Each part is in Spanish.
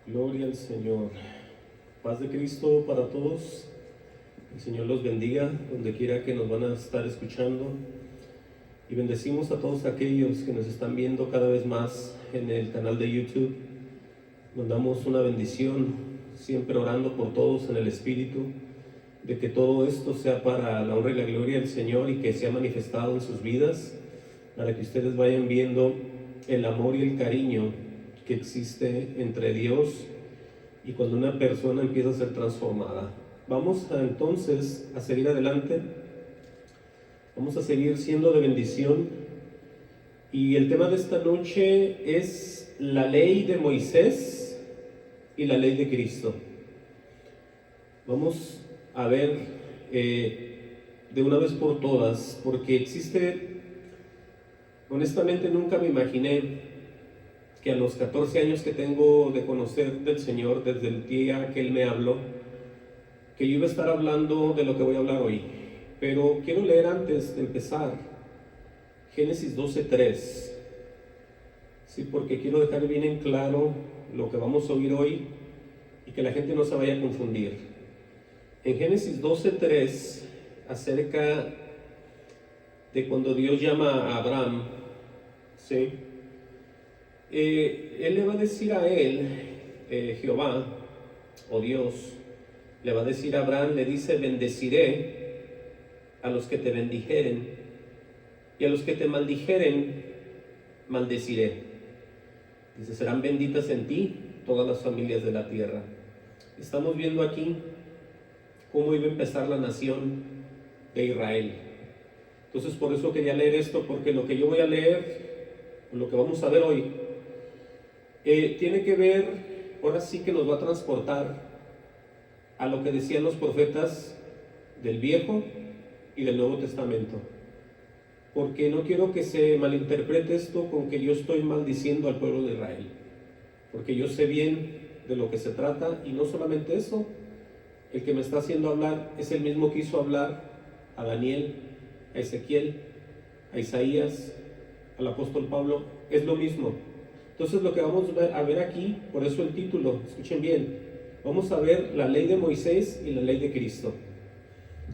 Gloria al Señor. Paz de Cristo para todos. El Señor los bendiga donde quiera que nos van a estar escuchando. Y bendecimos a todos aquellos que nos están viendo cada vez más en el canal de YouTube. Mandamos una bendición, siempre orando por todos en el Espíritu, de que todo esto sea para la honra y la gloria del Señor y que sea manifestado en sus vidas, para que ustedes vayan viendo el amor y el cariño que existe entre Dios y cuando una persona empieza a ser transformada. Vamos entonces a seguir adelante, vamos a seguir siendo de bendición, y el tema de esta noche es la ley de Moisés y la ley de Cristo. Vamos a ver de una vez por todas, porque existe, honestamente nunca me imaginé que a los 14 años que tengo de conocer del Señor, desde el día que Él me habló, que yo iba a estar hablando de lo que voy a hablar hoy. Pero quiero leer antes de empezar Génesis 12:3, ¿sí? Porque quiero dejar bien en claro lo que vamos a oír hoy y que la gente no se vaya a confundir. En Génesis 12:3, acerca de cuando Dios llama a Abraham, ¿sí? Él le va a decir a él, Jehová o Dios, le va a decir a Abraham, le dice: bendeciré a los que te bendijeren, y a los que te maldijeren, maldeciré. Dice: serán benditas en ti todas las familias de la tierra. Estamos viendo aquí cómo iba a empezar la nación de Israel. Entonces por eso quería leer esto, porque lo que yo voy a leer, lo que vamos a ver hoy, tiene que ver, ahora sí que nos va a transportar a lo que decían los profetas del Viejo y del Nuevo Testamento. Porque no quiero que se malinterprete esto con que yo estoy maldiciendo al pueblo de Israel, porque yo sé bien de lo que se trata, y no solamente eso, el que me está haciendo hablar es el mismo que hizo hablar a Daniel, a Ezequiel, a Isaías, al apóstol Pablo, es lo mismo. Entonces lo que vamos a ver aquí, por eso el título, escuchen bien, vamos a ver la ley de Moisés y la ley de Cristo.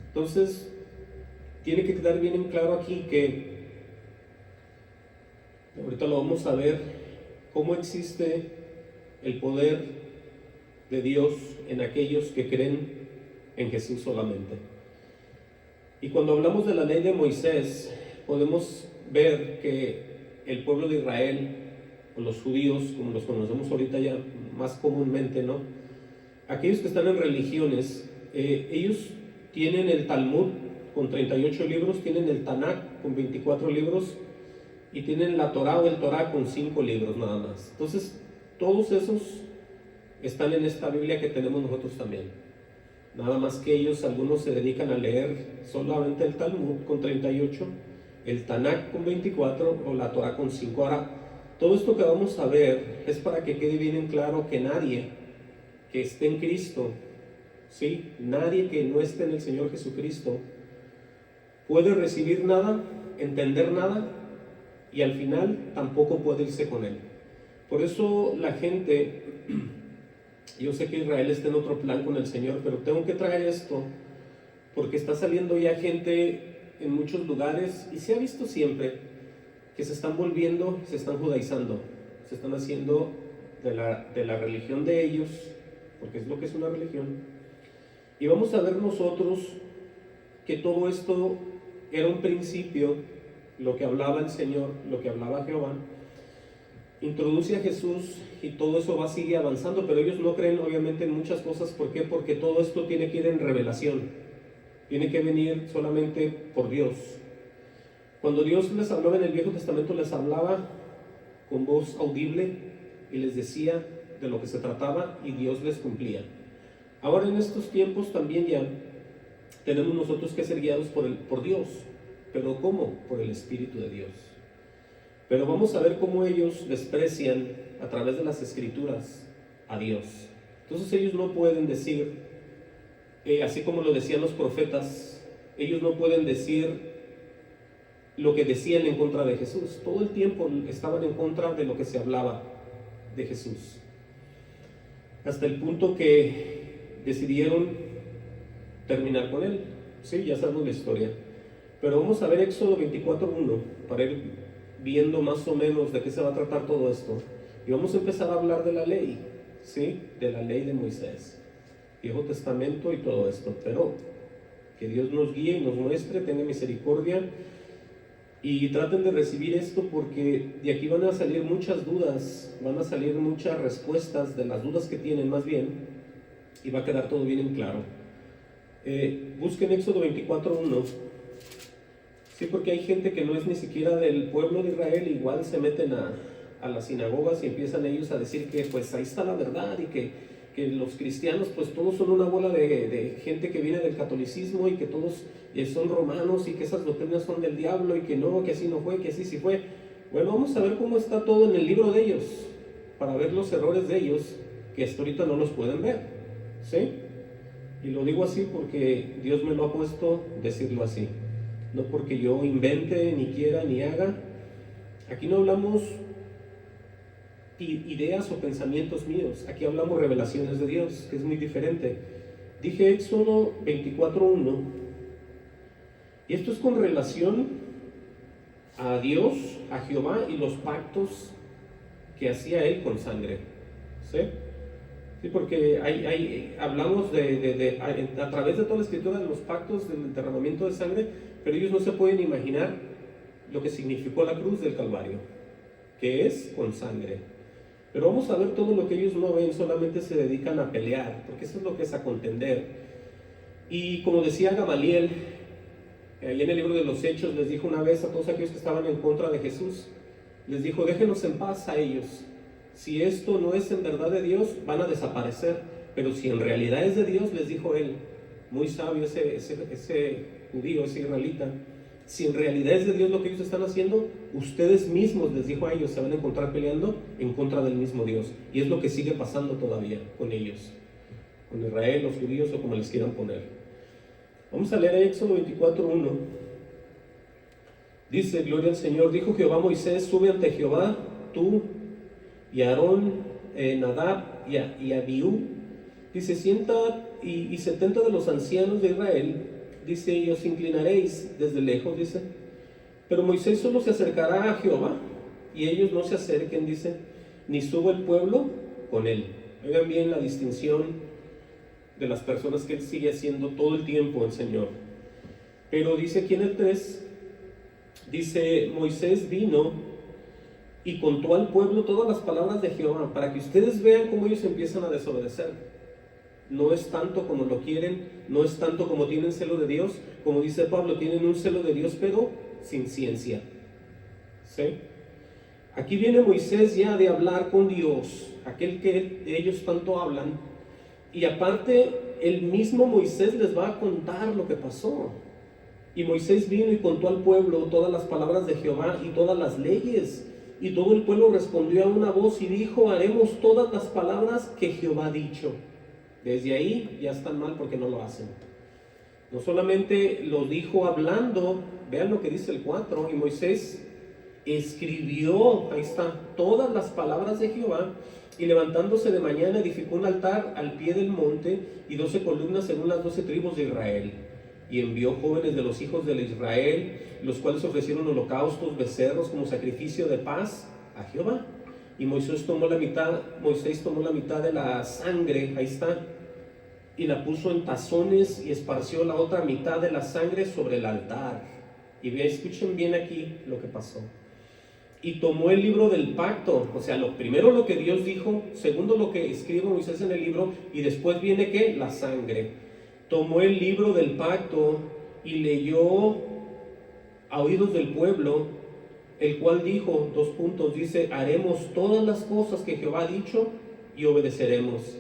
Entonces tiene que quedar bien en claro aquí que, ahorita lo vamos a ver, cómo existe el poder de Dios en aquellos que creen en Jesús solamente. Y cuando hablamos de la ley de Moisés, podemos ver que el pueblo de Israel, o los judíos, como los conocemos ahorita ya más comúnmente, ¿no? Aquellos que están en religiones, ellos tienen el Talmud con 38 libros, tienen el Tanakh con 24 libros, y tienen la Torah o el Torah con 5 libros nada más. Entonces, todos esos están en esta Biblia que tenemos nosotros también. Nada más que ellos, algunos se dedican a leer solamente el Talmud con 38, el Tanakh con 24 o la Torah con 5. Ahora, todo esto que vamos a ver es para que quede bien en claro que nadie que esté en Cristo, ¿sí? Nadie que no esté en el Señor Jesucristo puede recibir nada, entender nada, y al final tampoco puede irse con Él. Por eso la gente, yo sé que Israel está en otro plan con el Señor, pero tengo que traer esto porque está saliendo ya gente en muchos lugares, y se ha visto siempre que se están volviendo, se están judaizando, se están haciendo de la religión de ellos, porque es lo que es una religión. Y vamos a ver nosotros que todo esto era un principio, lo que hablaba el Señor, lo que hablaba Jehová, introduce a Jesús, y todo eso va a seguir avanzando, pero ellos no creen obviamente en muchas cosas. ¿Por qué? Porque todo esto tiene que ir en revelación, tiene que venir solamente por Dios. Cuando Dios les hablaba en el Viejo Testamento, les hablaba con voz audible y les decía de lo que se trataba, y Dios les cumplía. Ahora en estos tiempos también ya tenemos nosotros que ser guiados por Dios. ¿Pero cómo? Por el Espíritu de Dios. Pero vamos a ver cómo ellos desprecian a través de las Escrituras a Dios. Entonces ellos no pueden decir, así como lo decían los profetas, ellos no pueden decir lo que decían en contra de Jesús. Todo el tiempo estaban en contra de lo que se hablaba de Jesús. hasta el punto que decidieron terminar con él. Sí, ya sabemos la historia. Pero vamos a ver Éxodo 24:1 para ir viendo más o menos de qué se va a tratar todo esto. Y vamos a empezar a hablar de la ley, ¿sí? De la ley de Moisés, Viejo Testamento y todo esto. Pero que Dios nos guíe y nos muestre, tenga misericordia y traten de recibir esto, porque de aquí van a salir muchas dudas, van a salir muchas respuestas de las dudas que tienen más bien, y va a quedar todo bien en claro. Busquen Éxodo 24:1. Sí, porque hay gente que no es ni siquiera del pueblo de Israel, igual se meten a las sinagogas y empiezan ellos a decir que pues ahí está la verdad y que los cristianos pues todos son una bola de gente que viene del catolicismo y que todos son romanos y que esas doctrinas son del diablo y que no, que así no fue, que así sí fue. Bueno, vamos a ver cómo está todo en el libro de ellos, para ver los errores de ellos, que hasta ahorita no los pueden ver, ¿sí? Y lo digo así porque Dios me lo ha puesto decirlo así, no porque yo invente, ni quiera, ni haga. Aquí no hablamos ideas o pensamientos míos, aquí hablamos revelaciones de Dios, que es muy diferente. Dije Éxodo 24:1, y esto es con relación a Dios, a Jehová y los pactos que hacía él con sangre, ¿sí? Sí, porque hablamos a través de toda la escritura de los pactos del derramamiento de sangre, pero ellos no se pueden imaginar lo que significó la cruz del Calvario, que es con sangre. Pero vamos a ver todo lo que ellos no ven, solamente se dedican a pelear, porque eso es lo que es a contender. Y como decía Gamaliel, ahí en el libro de los Hechos, les dijo una vez a todos aquellos que estaban en contra de Jesús, les dijo, déjenos en paz a ellos. Si esto no es en verdad de Dios, van a desaparecer, pero si en realidad es de Dios, les dijo él, muy sabio ese judío, ese israelita, si en realidad es de Dios lo que ellos están haciendo, ustedes mismos, les dijo a ellos, se van a encontrar peleando en contra del mismo Dios. Y es lo que sigue pasando todavía con ellos, con Israel, los judíos o como les quieran poner. Vamos a leer Éxodo 24:1. Dice, gloria al Señor, dijo Jehová a Moisés, sube ante Jehová, tú y Aarón, Nadab y Abiú. Dice, sienta y 70 de los ancianos de Israel. Dice, y os inclinaréis desde lejos, dice. Pero Moisés solo se acercará a Jehová, y ellos no se acerquen, dice, ni suba el pueblo con él. Oigan bien la distinción de las personas que él sigue haciendo todo el tiempo, el Señor. Pero dice aquí en el 3, dice, Moisés vino y contó al pueblo todas las palabras de Jehová, para que ustedes vean cómo ellos empiezan a desobedecer. No es tanto como lo quieren, no es tanto como tienen celo de Dios, como dice Pablo, tienen un celo de Dios, pero sin ciencia. ¿Sí? Aquí viene Moisés ya de hablar con Dios, aquel que ellos tanto hablan, y aparte el mismo Moisés les va a contar lo que pasó. Y Moisés vino y contó al pueblo todas las palabras de Jehová y todas las leyes, y todo el pueblo respondió a una voz y dijo, haremos todas las palabras que Jehová ha dicho. Desde ahí ya están mal porque no lo hacen. No solamente lo dijo hablando, vean lo que dice el 4, y Moisés escribió, ahí está, todas las palabras de Jehová, y levantándose de mañana edificó un altar al pie del monte y 12 columnas según las 12 tribus de Israel. Y envió jóvenes de los hijos de Israel, los cuales ofrecieron holocaustos, becerros como sacrificio de paz a Jehová. Y Moisés tomó la mitad de la sangre, ahí está, y la puso en tazones y esparció la otra mitad de la sangre sobre el altar. Y vean, escuchen bien aquí lo que pasó. Y tomó el libro del pacto, o sea, primero lo que Dios dijo, segundo lo que escribe Moisés en el libro, y después viene ¿qué? La sangre. Tomó el libro del pacto y leyó a oídos del pueblo, el cual dijo, dice, haremos todas las cosas que Jehová ha dicho y obedeceremos.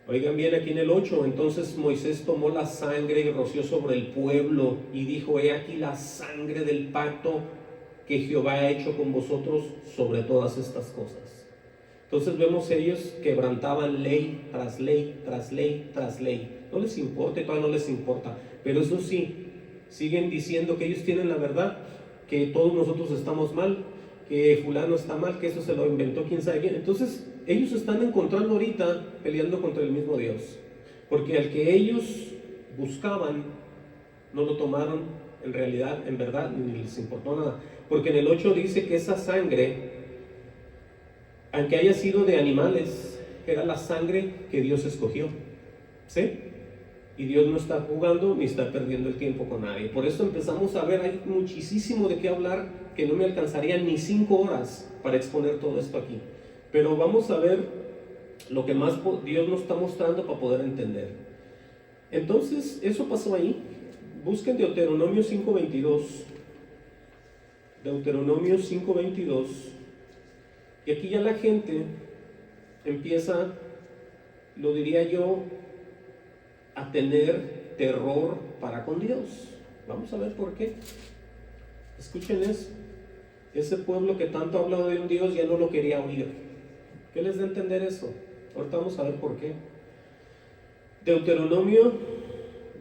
Oigan bien aquí en el 8, entonces Moisés tomó la sangre y roció sobre el pueblo y dijo, he aquí la sangre del pacto que Jehová ha hecho con vosotros sobre todas estas cosas. Entonces vemos ellos quebrantaban ley tras ley, tras ley, tras ley. No les importa y todavía no les importa, pero eso sí, siguen diciendo que ellos tienen la verdad, que todos nosotros estamos mal, que fulano está mal, que eso se lo inventó quién sabe quién. Entonces ellos están encontrando ahorita peleando contra el mismo Dios, porque al que ellos buscaban no lo tomaron en realidad, en verdad, ni les importó nada, porque en el 8 dice que esa sangre, aunque haya sido de animales, era la sangre que Dios escogió, ¿sí? Y Dios no está jugando ni está perdiendo el tiempo con nadie. Por eso empezamos a ver, hay muchísimo de qué hablar, que no me alcanzaría ni 5 horas para exponer todo esto aquí. Pero vamos a ver lo que más Dios nos está mostrando para poder entender. Entonces, eso pasó ahí. Busquen Deuteronomio 5:22. Deuteronomio 5:22. Y aquí ya la gente empieza, lo diría yo, a tener terror para con Dios. Vamos a ver por qué. Escuchen eso. Ese pueblo que tanto ha hablado de un Dios ya no lo quería oír. ¿Qué les da a entender eso? Ahorita vamos a ver por qué. Deuteronomio,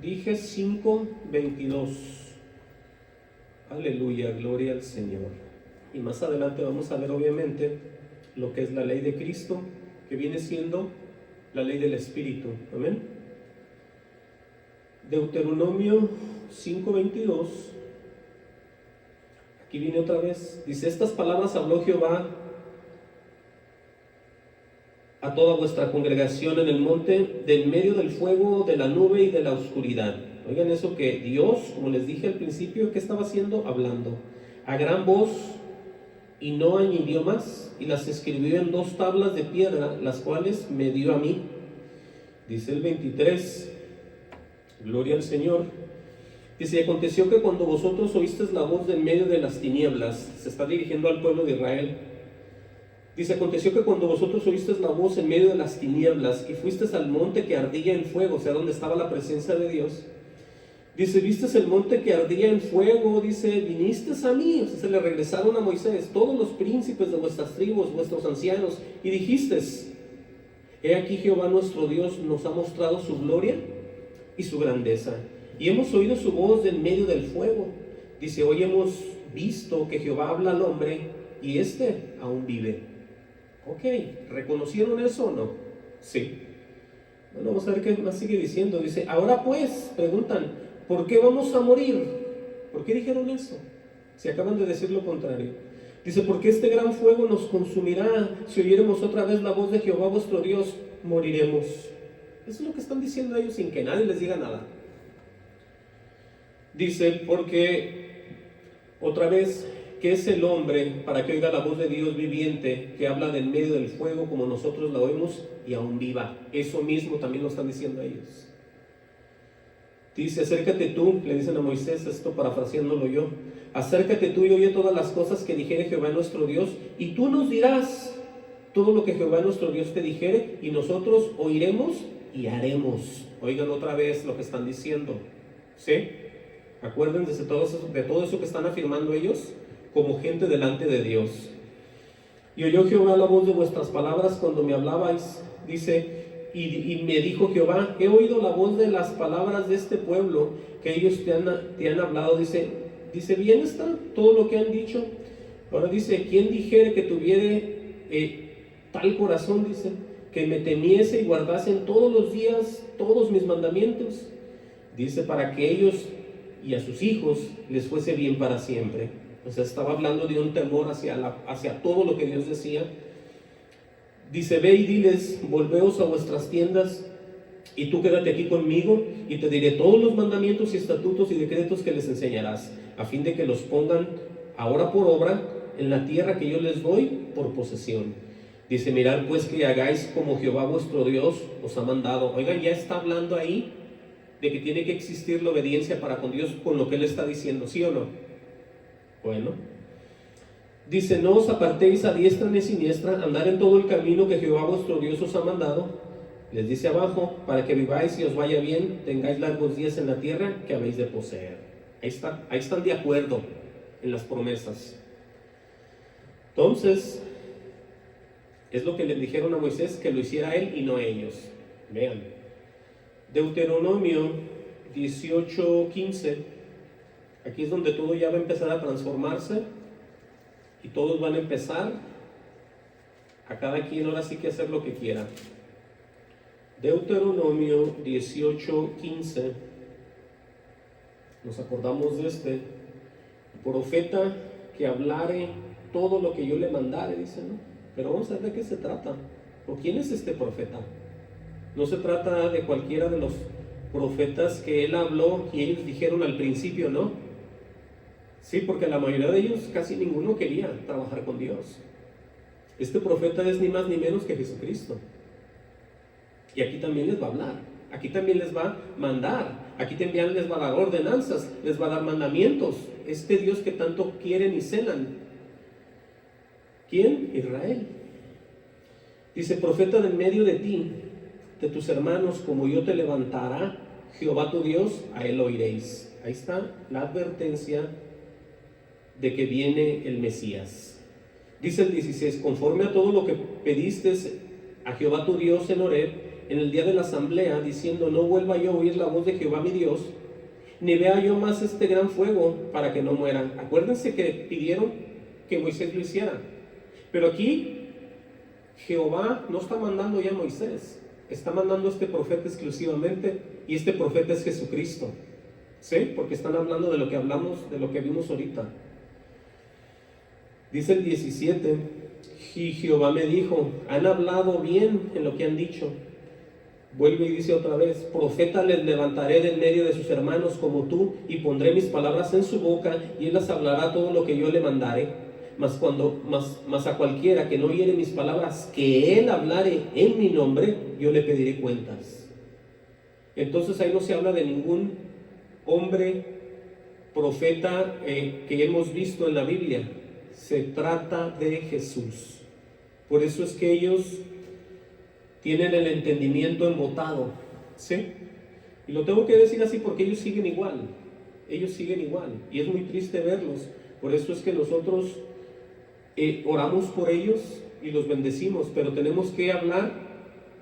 dije 5:22. Aleluya, gloria al Señor. Y más adelante vamos a ver obviamente lo que es la ley de Cristo, que viene siendo la ley del Espíritu. Amén. Deuteronomio 5:22. Aquí viene otra vez. Dice: estas palabras habló Jehová a toda vuestra congregación en el monte, del medio del fuego, de la nube y de la oscuridad. Oigan eso, que Dios, como les dije al principio, ¿qué estaba haciendo? Hablando a gran voz, y no añadió más, y las escribió en 2 tablas de piedra, las cuales me dio a mí. Dice el 23, gloria al Señor. Dice: y aconteció que cuando vosotros oísteis la voz del medio de las tinieblas, se está dirigiendo al pueblo de Israel. Dice: aconteció que cuando vosotros oísteis la voz en medio de las tinieblas y fuisteis al monte que ardía en fuego, o sea, donde estaba la presencia de Dios. Dice: visteis el monte que ardía en fuego, dice, vinisteis a mí. O sea, se le regresaron a Moisés todos los príncipes de vuestras tribus, vuestros ancianos, y dijisteis: he aquí Jehová nuestro Dios nos ha mostrado su gloria y su grandeza, y hemos oído su voz en medio del fuego. Dice: hoy hemos visto que Jehová habla al hombre, y éste aún vive. Ok, ¿reconocieron eso o no? Sí. Bueno, vamos a ver qué más sigue diciendo. Dice: ahora pues, preguntan, ¿por qué vamos a morir? ¿Por qué dijeron eso? Si acaban de decir lo contrario. Dice: porque este gran fuego nos consumirá. Si oyéremos otra vez la voz de Jehová vuestro Dios, moriremos. Eso es lo que están diciendo ellos sin que nadie les diga nada. Dice: porque otra vez, ¿qué es el hombre para que oiga la voz de Dios viviente, que habla del medio del fuego como nosotros la oímos y aún viva? Eso mismo también lo están diciendo ellos. Dice: acércate tú, le dicen a Moisés, esto parafraseándolo yo, acércate tú y oye todas las cosas que dijere Jehová nuestro Dios, y tú nos dirás todo lo que Jehová nuestro Dios te dijere, y nosotros oiremos y haremos. Oigan otra vez lo que están diciendo, ¿sí? Acuérdense de todo eso que están afirmando ellos como gente delante de Dios. Y oyó Jehová la voz de vuestras palabras cuando me hablabais. Dice: y me dijo Jehová: he oído la voz de las palabras de este pueblo que ellos te han hablado. Dice, bien está todo lo que han dicho. Ahora dice: ¿quién dijere que tuviere tal corazón? Dice, que me temiese y guardase en todos los días todos mis mandamientos. Dice: para que ellos y a sus hijos les fuese bien para siempre. O sea, estaba hablando de un temor hacia todo lo que Dios decía. Dice: ve y diles: volveos a vuestras tiendas, y tú quédate aquí conmigo, y te diré todos los mandamientos y estatutos y decretos que les enseñarás, a fin de que los pongan ahora por obra en la tierra que yo les doy por posesión. Dice: mirad pues que hagáis como Jehová vuestro Dios os ha mandado. Oigan, ya está hablando ahí de que tiene que existir la obediencia para con Dios con lo que Él está diciendo, ¿sí o no? Bueno, dice: no os apartéis a diestra ni siniestra, andar en todo el camino que Jehová vuestro Dios os ha mandado. Les dice abajo: para que viváis y os vaya bien, tengáis largos días en la tierra que habéis de poseer. Ahí están de acuerdo en las promesas. Entonces, es lo que le dijeron a Moisés, que lo hiciera él y no ellos. Vean, Deuteronomio 18:15. Aquí es donde todo ya va a empezar a transformarse y todos van a empezar A cada quien ahora sí que hacer lo que quiera. Deuteronomio 18:15. Nos acordamos de este profeta que hablare todo lo que yo le mandare, dice, ¿no? Pero vamos a ver de qué se trata. ¿O quién es este profeta? No se trata de cualquiera de los profetas que él habló y ellos dijeron al principio, ¿no? Sí, porque la mayoría de ellos, casi ninguno quería trabajar con Dios. Este profeta es ni más ni menos que Jesucristo. Y aquí también les va a hablar, aquí también les va a mandar, aquí también les va a dar ordenanzas, les va a dar mandamientos. Este Dios que tanto quieren y celan. ¿Quién? Israel. Dice, profeta de en medio de ti, de tus hermanos, como yo te levantará Jehová tu Dios, a él oiréis. Ahí está la advertencia de que viene el Mesías. Dice el 16, conforme a todo lo que pediste a Jehová tu Dios en Horeb, en el día de la asamblea, diciendo, no vuelva yo a oír la voz de Jehová mi Dios, ni vea yo más este gran fuego para que no mueran. Acuérdense que pidieron que Moisés lo hiciera. Pero aquí Jehová no está mandando ya a Moisés, está mandando a este profeta exclusivamente, y este profeta es Jesucristo. ¿Sí? Porque están hablando de lo que hablamos, de lo que vimos ahorita. Dice el 17, y Jehová me dijo, han hablado bien en lo que han dicho. Vuelve y dice otra vez, profeta les levantaré de en medio de sus hermanos como tú, y pondré mis palabras en su boca, y él les hablará todo lo que yo le mandare. Mas a cualquiera que no oyere mis palabras, que él hablare en mi nombre, yo le pediré cuentas. Entonces ahí no se habla de ningún hombre profeta que hemos visto en la Biblia. Se trata de Jesús. Por eso es que ellos tienen el entendimiento embotado, ¿sí? Y lo tengo que decir así porque ellos siguen igual. Ellos siguen igual. Y es muy triste verlos. Por eso es que nosotros oramos por ellos y los bendecimos, pero tenemos que hablar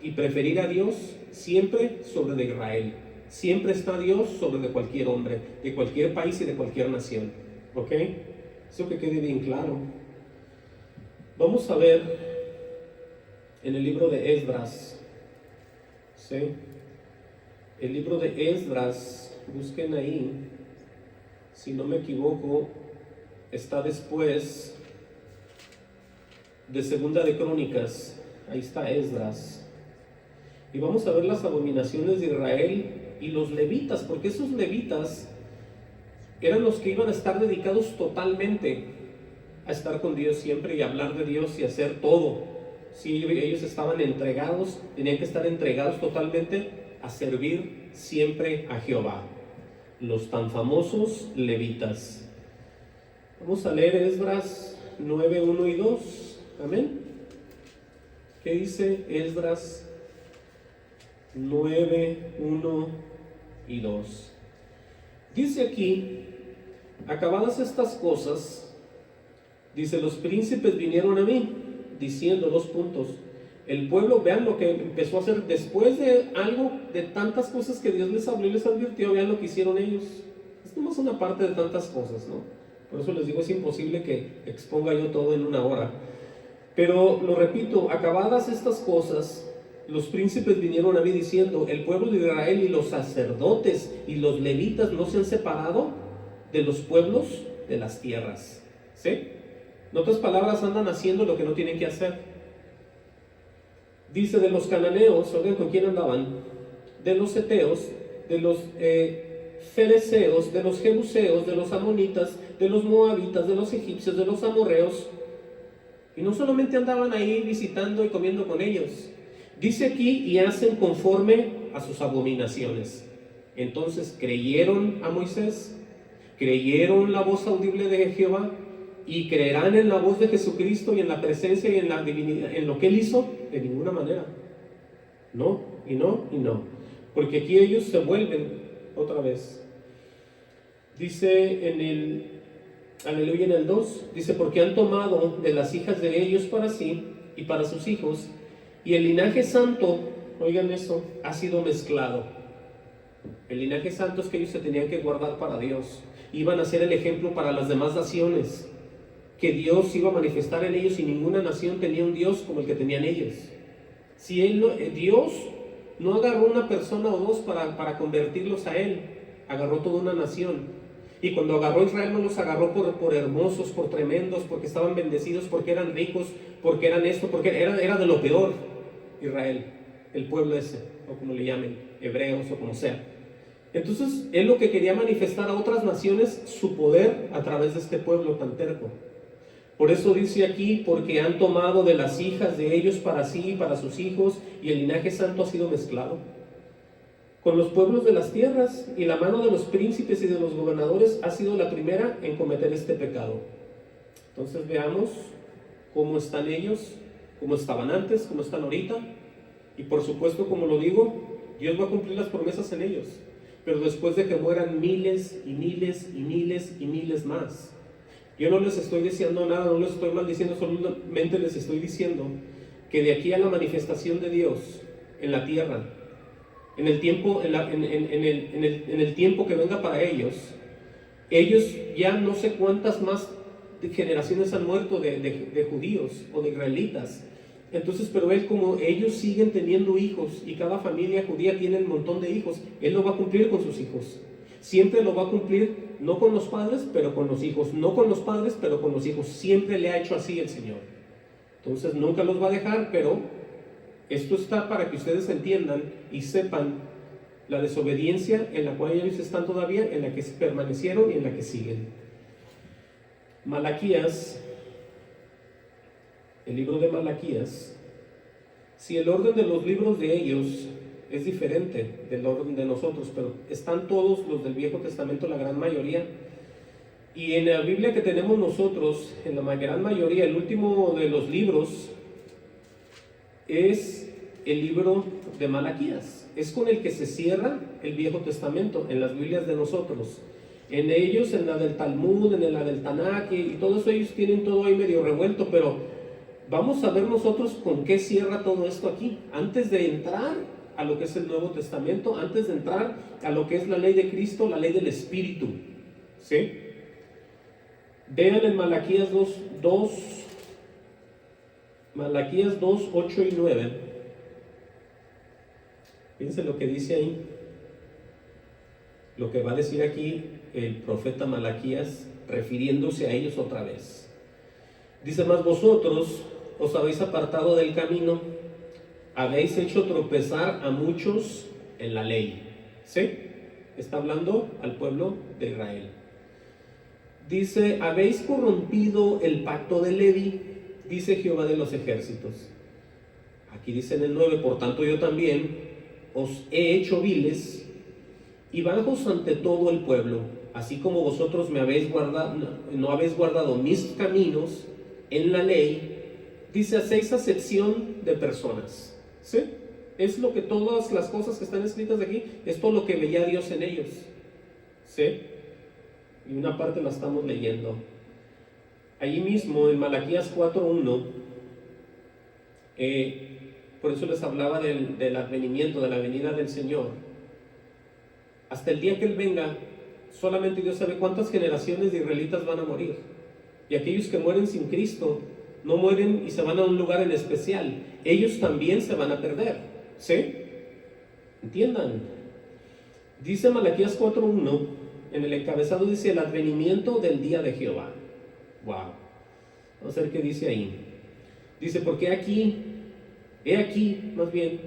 y preferir a Dios siempre sobre de Israel. Siempre está Dios sobre de cualquier hombre, de cualquier país y de cualquier nación. ¿Ok? Eso que quede bien claro. Vamos a ver en el libro de Esdras. ¿Sí? El libro de Esdras, busquen ahí, si no me equivoco, está después de Segunda de Crónicas. Ahí está Esdras. Y vamos a ver las abominaciones de Israel y los levitas, porque esos levitas eran los que iban a estar dedicados totalmente a estar con Dios siempre y hablar de Dios y hacer todo. Sí, ellos estaban entregados, tenían que estar entregados totalmente a servir siempre a Jehová. Los tan famosos levitas. Vamos a leer Esdras 9, 1 y 2. Amén. ¿Qué dice Esdras 9, 1 y 2? Dice aquí, acabadas estas cosas, dice, los príncipes vinieron a mí, diciendo, 2 puntos, el pueblo, vean lo que empezó a hacer después de algo, de tantas cosas que Dios les habló y les advirtió, vean lo que hicieron ellos. Esto no es una parte de tantas cosas, ¿no? Por eso les digo, es imposible que exponga yo todo en una hora. Pero lo repito, acabadas estas cosas, los príncipes vinieron a mí diciendo, el pueblo de Israel y los sacerdotes y los levitas no se han separado de los pueblos de las tierras. ¿Sí? En otras palabras, andan haciendo lo que no tienen que hacer. Dice de los cananeos, ¿oigan con quién andaban? De los heteos, de los fereceos, de los jebuseos, de los amonitas, de los moabitas, de los egipcios, de los amorreos. Y no solamente andaban ahí visitando y comiendo con ellos. Dice aquí, y hacen conforme a sus abominaciones. Entonces creyeron a Moisés, creyeron la voz audible de Jehová, y creerán en la voz de Jesucristo y en la presencia y en la divinidad, en lo que Él hizo, de ninguna manera. No, y no, y no. Porque aquí ellos se vuelven otra vez. Dice en el Aleluya, en el 2, dice, porque han tomado de las hijas de ellos para sí y para sus hijos, y el linaje santo, oigan eso, ha sido mezclado. El linaje santo es que ellos se tenían que guardar para Dios, iban a ser el ejemplo para las demás naciones. que Dios iba a manifestar en ellos y ninguna nación tenía un Dios como el que tenían ellos. Si Dios no agarró una persona o dos para convertirlos a Él, agarró toda una nación. Y cuando agarró a Israel no los agarró por hermosos, por tremendos, porque estaban bendecidos, porque eran ricos, porque eran esto, porque era de lo peor Israel, el pueblo ese, o como le llamen, hebreos o como sea. Entonces Él lo que quería manifestar a otras naciones su poder a través de este pueblo tan terco. Por eso dice aquí, porque han tomado de las hijas de ellos para sí y para sus hijos, y el linaje santo ha sido mezclado con los pueblos de las tierras, y la mano de los príncipes y de los gobernadores ha sido la primera en cometer este pecado. Entonces veamos cómo están ellos, cómo estaban antes, cómo están ahorita, y por supuesto, como lo digo, Dios va a cumplir las promesas en ellos, pero después de que mueran miles y miles y miles y miles más. Yo no les estoy deseando nada, no les estoy maldiciendo, solamente les estoy diciendo que de aquí a la manifestación de Dios en la tierra, en el tiempo, en el tiempo que venga para ellos ya no sé cuántas más generaciones han muerto de judíos o de israelitas. Entonces, pero Él, como ellos siguen teniendo hijos y cada familia judía tiene un montón de hijos, Él lo va a cumplir con sus hijos. Siempre lo va a cumplir, no con los padres, pero con los hijos. No con los padres, pero con los hijos. Siempre le ha hecho así el Señor. Entonces nunca los va a dejar, pero esto está para que ustedes entiendan y sepan la desobediencia en la cual ellos están todavía, en la que permanecieron y en la que siguen. Malaquías, el libro de Malaquías, si el orden de los libros de ellos es diferente del orden de nosotros, pero están todos los del Viejo Testamento, la gran mayoría, y en la Biblia que tenemos nosotros, en la gran mayoría, el último de los libros es el libro de Malaquías. Es con el que se cierra el Viejo Testamento en las Biblias de nosotros. En ellos, en la del Talmud, en la del Tanakh, y todos ellos tienen todo ahí medio revuelto, pero vamos a ver nosotros con qué cierra todo esto aquí, antes de entrar a lo que es el Nuevo Testamento, antes de entrar a lo que es la ley de Cristo, la ley del Espíritu. ¿Sí? Vean en Malaquías 2, 8 y 9. Fíjense lo que dice ahí, lo que va a decir aquí el profeta Malaquías, refiriéndose a ellos otra vez. Dice: mas vosotros os habéis apartado del camino, habéis hecho tropezar a muchos en la ley. ¿Sí? Está hablando al pueblo de Israel. Dice: habéis corrompido el pacto de Leví, dice Jehová de los ejércitos. Aquí dice en el 9: por tanto yo también os he hecho viles y bajos ante todo el pueblo, así como vosotros no habéis guardado mis caminos en la ley. Dice: hacéis acepción de personas. ¿Sí? Es lo que todas las cosas que están escritas de aquí, es todo lo que veía Dios en ellos. ¿Sí? Y una parte la estamos leyendo. Allí mismo en Malaquías 4:1, por eso les hablaba del advenimiento, de la venida del Señor. Hasta el día que Él venga, solamente Dios sabe cuántas generaciones de israelitas van a morir. Y aquellos que mueren sin Cristo, no mueren y se van a un lugar en especial. Ellos también se van a perder. ¿Sí? Entiendan. Dice Malaquías 4:1, en el encabezado dice: el advenimiento del día de Jehová. Wow. Vamos a ver qué dice ahí. Dice: porque he aquí, más bien,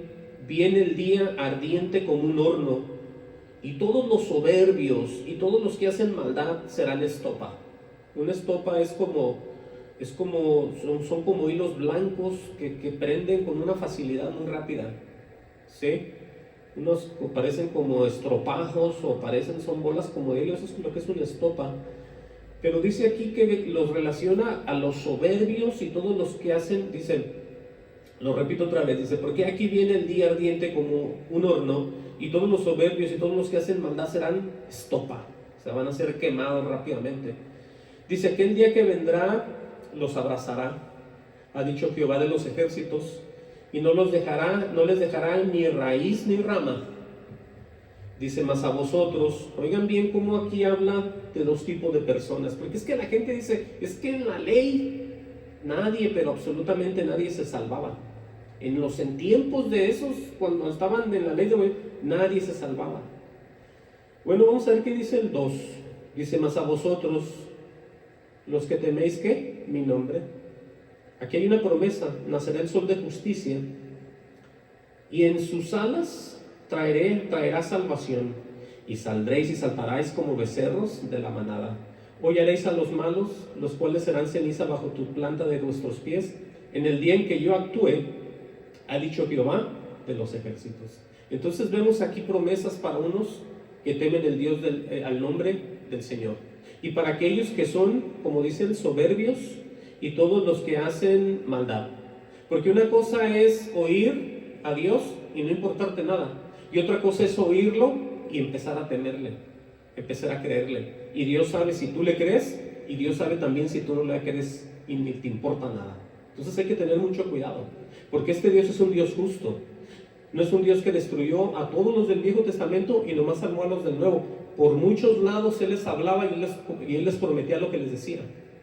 viene el día ardiente como un horno, y todos los soberbios y todos los que hacen maldad serán estopa. Una estopa son como hilos blancos que prenden con una facilidad muy rápida. ¿Sí? Unos parecen como estropajos o son bolas como de hielo. Eso es lo que es una estopa. Pero dice aquí que los relaciona a los soberbios y todos los que hacen, dice, lo repito otra vez, dice: porque aquí viene el día ardiente como un horno, y todos los soberbios y todos los que hacen maldad serán estopa, o sea, van a ser quemados rápidamente. Dice: aquel día que vendrá los abrazará, ha dicho Jehová de los ejércitos, y no les dejará ni raíz ni rama. Dice, mas a vosotros, oigan bien cómo aquí habla de dos tipos de personas, porque es que la gente dice, es que en la ley nadie, pero absolutamente nadie se salvaba. En tiempos de esos, cuando estaban en la ley de Moisés, nadie se salvaba. Bueno, vamos a ver qué dice el 2. Dice, mas a vosotros, los que teméis, ¿qué? Mi nombre. Aquí hay una promesa, nacerá el sol de justicia, y en sus alas traerá salvación, y saldréis y saltaréis como becerros de la manada. Hollaréis a los malos, los cuales serán ceniza bajo tu planta de vuestros pies, en el día en que yo actúe, ha dicho Jehová de los ejércitos. Entonces vemos aquí promesas para unos que temen el Dios al nombre del Señor, y para aquellos que son, como dicen, soberbios, y todos los que hacen maldad. Porque una cosa es oír a Dios y no importarte nada, y otra cosa es oírlo y empezar a temerle, empezar a creerle. Y Dios sabe si tú le crees, y Dios sabe también si tú no le crees y ni te importa nada. Entonces hay que tener mucho cuidado, porque este Dios es un Dios justo. No es un Dios que destruyó a todos los del Viejo Testamento y nomás salvó a los del Nuevo. Por muchos lados Él les hablaba y Él les prometía lo que les decía.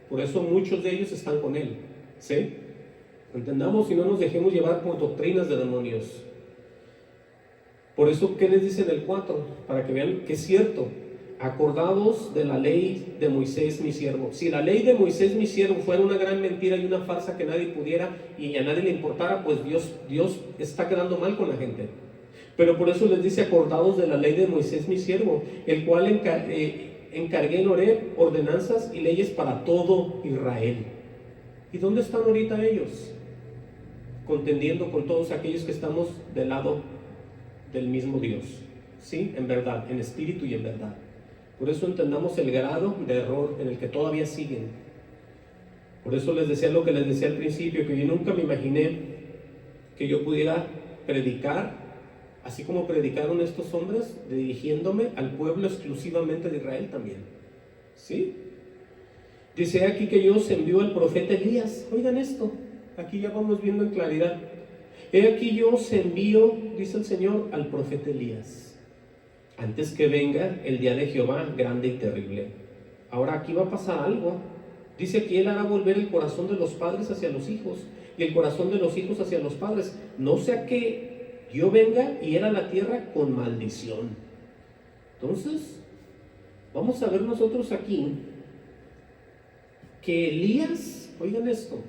Por eso muchos de ellos están con Él. ¿Sí? Entendamos y no nos dejemos llevar por doctrinas de demonios. Por eso, ¿qué les dice en el 4? Para que vean que es cierto. Acordados de la ley de Moisés mi siervo. Si la ley de Moisés mi siervo fuera una gran mentira y una farsa que nadie pudiera y a nadie le importara, pues Dios está quedando mal con la gente. Pero por eso les dice, acordados de la ley de Moisés mi siervo, el cual encargué en Horeb ordenanzas y leyes para todo Israel. ¿Y dónde están ahorita ellos? Contendiendo con todos aquellos que estamos del lado del mismo Dios. Sí, en verdad, en espíritu y en verdad. Por eso entendamos el grado de error en el que todavía siguen. Por eso les decía lo que les decía al principio, que yo nunca me imaginé que yo pudiera predicar, así como predicaron estos hombres, dirigiéndome al pueblo exclusivamente de Israel también. ¿Sí? Dice aquí que yo os envío al profeta Elías. Oigan esto, aquí ya vamos viendo en claridad. He aquí yo os envío, dice el Señor, al profeta Elías, antes que venga el día de Jehová grande y terrible. Ahora aquí va a pasar algo. Dice que Él hará volver el corazón de los padres hacia los hijos y el corazón de los hijos hacia los padres, no sea que yo venga y hiera la tierra con maldición. Entonces, vamos a ver nosotros aquí que Elías, oigan esto,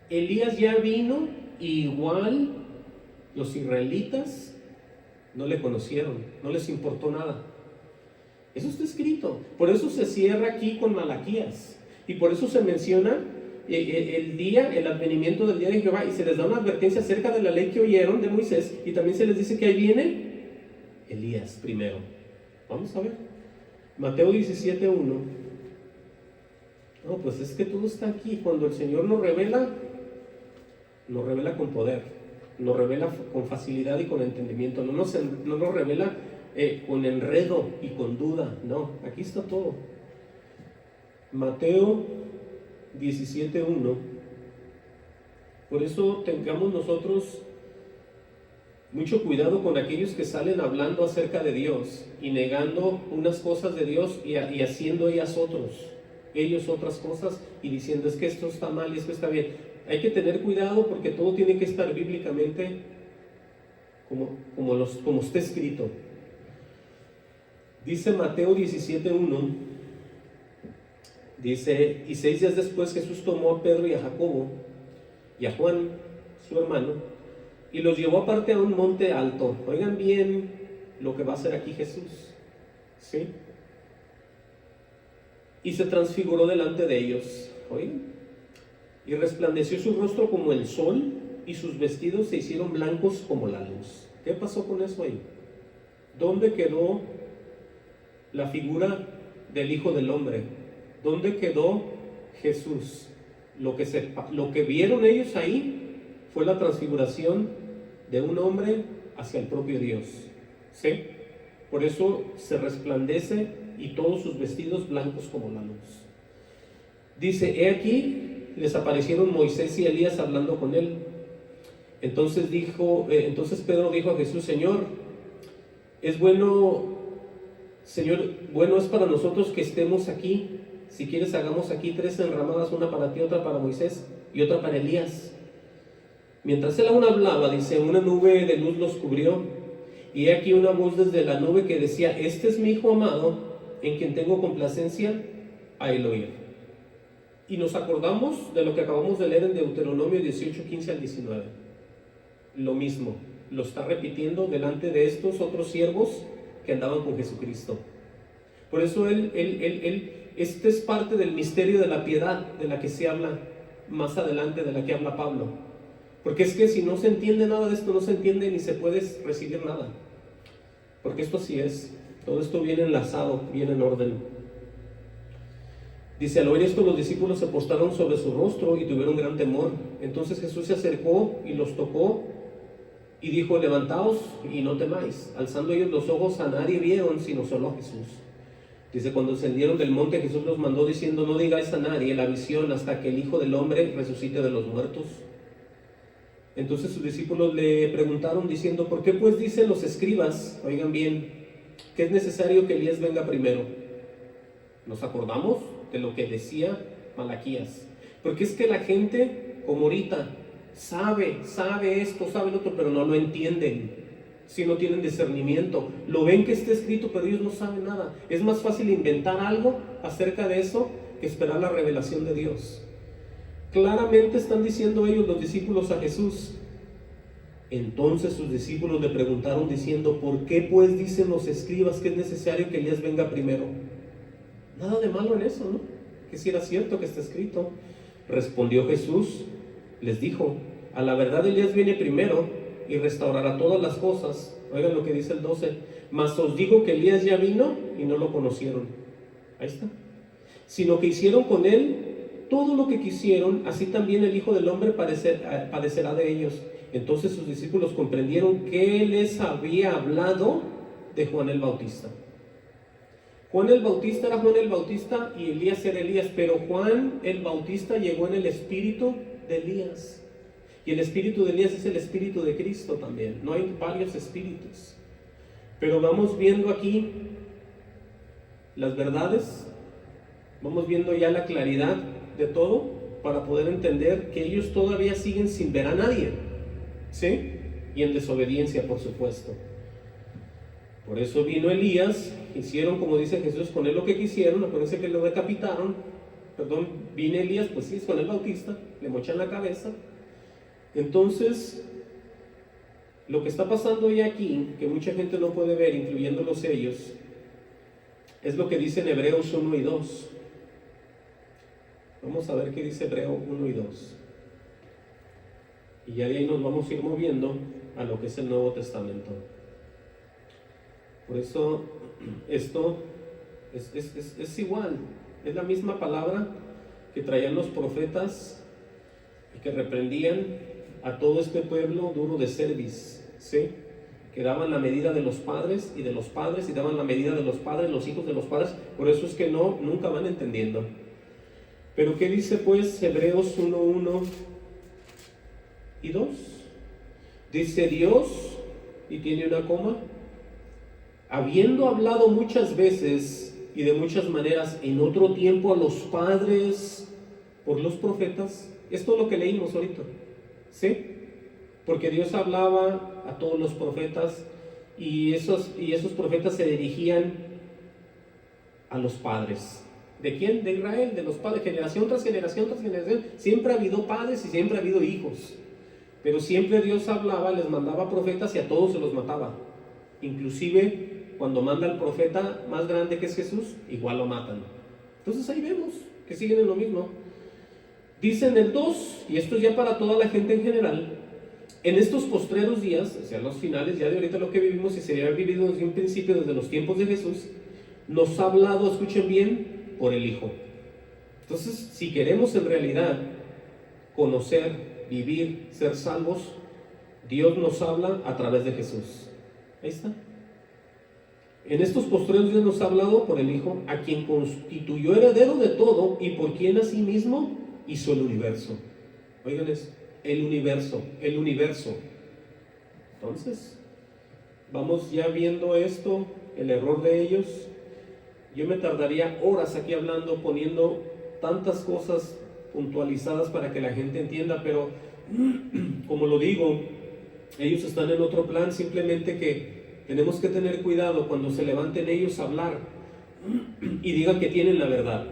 Elías ya vino, igual los israelitas no le conocieron, no les importó nada. Eso está escrito. Por eso se cierra aquí con Malaquías. Y por eso se menciona el advenimiento del día de Jehová. Y se les da una advertencia acerca de la ley que oyeron de Moisés. Y también se les dice que ahí viene Elías primero. Vamos a ver. Mateo 17:1. No, pues es que todo está aquí. Cuando el Señor nos revela con poder. Nos revela con facilidad y con entendimiento, no nos revela con enredo y con duda, no, aquí está todo. Mateo 17:1. Por eso tengamos nosotros mucho cuidado con aquellos que salen hablando acerca de Dios y negando unas cosas de Dios y haciendo ellos otras cosas y diciendo es que esto está mal y esto está bien. Hay que tener cuidado porque todo tiene que estar bíblicamente como está escrito. Dice Mateo 17:1, dice, y 6 días después Jesús tomó a Pedro y a Jacobo y a Juan, su hermano, y los llevó aparte a un monte alto. Oigan bien lo que va a hacer aquí Jesús, ¿sí? Y se transfiguró delante de ellos, oigan. Y resplandeció su rostro como el sol, y sus vestidos se hicieron blancos como la luz. ¿Qué pasó con eso ahí? ¿Dónde quedó la figura del Hijo del Hombre? ¿Dónde quedó Jesús? Lo que vieron ellos ahí fue la transfiguración de un hombre hacia el propio Dios. ¿Sí? Por eso se resplandece y todos sus vestidos blancos como la luz. Dice, he aquí, les aparecieron Moisés y Elías hablando con él. Entonces Pedro dijo a Jesús, Señor, Es bueno, Señor, bueno es para nosotros que estemos aquí. Si quieres, hagamos aquí 3 enramadas, una para ti, otra para Moisés y otra para Elías. Mientras él aún hablaba, dice, una nube de luz los cubrió, y he aquí una voz desde la nube que decía: este es mi Hijo amado, en quien tengo complacencia, a él oír. Y nos acordamos de lo que acabamos de leer en Deuteronomio 18, 15 al 19. Lo mismo, lo está repitiendo delante de estos otros siervos que andaban con Jesucristo. Por eso este es parte del misterio de la piedad, de la que se habla más adelante, de la que habla Pablo. Porque es que si no se entiende nada de esto, no se entiende ni se puede recibir nada. Porque esto así es, todo esto viene enlazado, viene en orden. Dice: al oír esto, los discípulos se postraron sobre su rostro y tuvieron gran temor. Entonces Jesús se acercó y los tocó y dijo: levantaos y no temáis. Alzando ellos los ojos, a nadie vieron sino solo a Jesús. Dice: cuando descendieron del monte, Jesús los mandó diciendo: no digáis a nadie la visión hasta que el Hijo del Hombre resucite de los muertos. Entonces sus discípulos le preguntaron diciendo: ¿por qué pues dicen los escribas, oigan bien, que es necesario que Elías venga primero? Nos acordamos de lo que decía Malaquías. Porque es que la gente, como ahorita, sabe esto, sabe lo otro, pero no lo entienden. Si no tienen discernimiento, lo ven que está escrito, pero ellos no saben nada. Es más fácil inventar algo acerca de eso que esperar la revelación de Dios. Claramente están diciendo ellos, los discípulos, a Jesús. Entonces sus discípulos le preguntaron diciendo: ¿por qué pues dicen los escribas que es necesario que Elías venga primero? Nada de malo en eso, ¿no? Que si era cierto que está escrito. Respondió Jesús, les dijo: a la verdad Elías viene primero y restaurará todas las cosas. Oigan lo que dice el 12: mas os digo que Elías ya vino y no lo conocieron. Ahí está. Sino que hicieron con él todo lo que quisieron, así también el Hijo del Hombre padecerá de ellos. Entonces sus discípulos comprendieron que les había hablado de Juan el Bautista. Juan el Bautista era Juan el Bautista y Elías era Elías, pero Juan el Bautista llegó en el espíritu de Elías. Y el espíritu de Elías es el espíritu de Cristo también. No hay varios espíritus. Pero vamos viendo aquí las verdades, vamos viendo ya la claridad de todo para poder entender que ellos todavía siguen sin ver a nadie, ¿sí? Y en desobediencia, por supuesto. Por eso vino Elías, hicieron, como dice Jesús, con él lo que quisieron. Acuérdense que lo decapitaron. Vino Elías, pues sí, es con el Bautista, le mochan la cabeza. Entonces, lo que está pasando hoy aquí, que mucha gente no puede ver, incluyéndolos ellos, es lo que dice en Hebreos 1 y 2. Vamos a ver qué dice Hebreos 1 y 2. Y ya de ahí nos vamos a ir moviendo a lo que es el Nuevo Testamento. Por eso, esto es igual, es la misma palabra que traían los profetas y que reprendían a todo este pueblo duro de cerviz, ¿sí? Que daban la medida de los padres y de los padres, y daban la medida de los padres, los hijos de los padres. Por eso es que nunca van entendiendo. Pero ¿qué dice pues Hebreos 1, 1 y 2? Dice: Dios, y tiene una coma, habiendo hablado muchas veces y de muchas maneras en otro tiempo a los padres por los profetas. Esto es lo que leímos ahorita, ¿sí? Porque Dios hablaba a todos los profetas y esos profetas se dirigían a los padres. ¿De quién? De Israel, de los padres, generación tras generación tras generación. Siempre ha habido padres y siempre ha habido hijos. Pero siempre Dios hablaba, les mandaba profetas y a todos se los mataba. Inclusive cuando manda al profeta más grande, que es Jesús, igual lo matan. Entonces ahí vemos que siguen en lo mismo. Dice en el 2, y esto es ya para toda la gente en general: en estos postreros días, o sea, los finales ya de ahorita lo que vivimos y se había vivido desde un principio, desde los tiempos de Jesús, nos ha hablado, escuchen bien, por el Hijo. Entonces, si queremos en realidad conocer, vivir, ser salvos, Dios nos habla a través de Jesús. Ahí está. En estos postreros días nos ha hablado por el Hijo, a quien constituyó heredero de todo y por quien asimismo hizo el universo. Oigan eso, el universo. Entonces, vamos ya viendo esto, el error de ellos. Yo me tardaría horas aquí hablando, poniendo tantas cosas puntualizadas para que la gente entienda, pero como lo digo, ellos están en otro plan, simplemente que tenemos que tener cuidado cuando se levanten ellos a hablar y digan que tienen la verdad,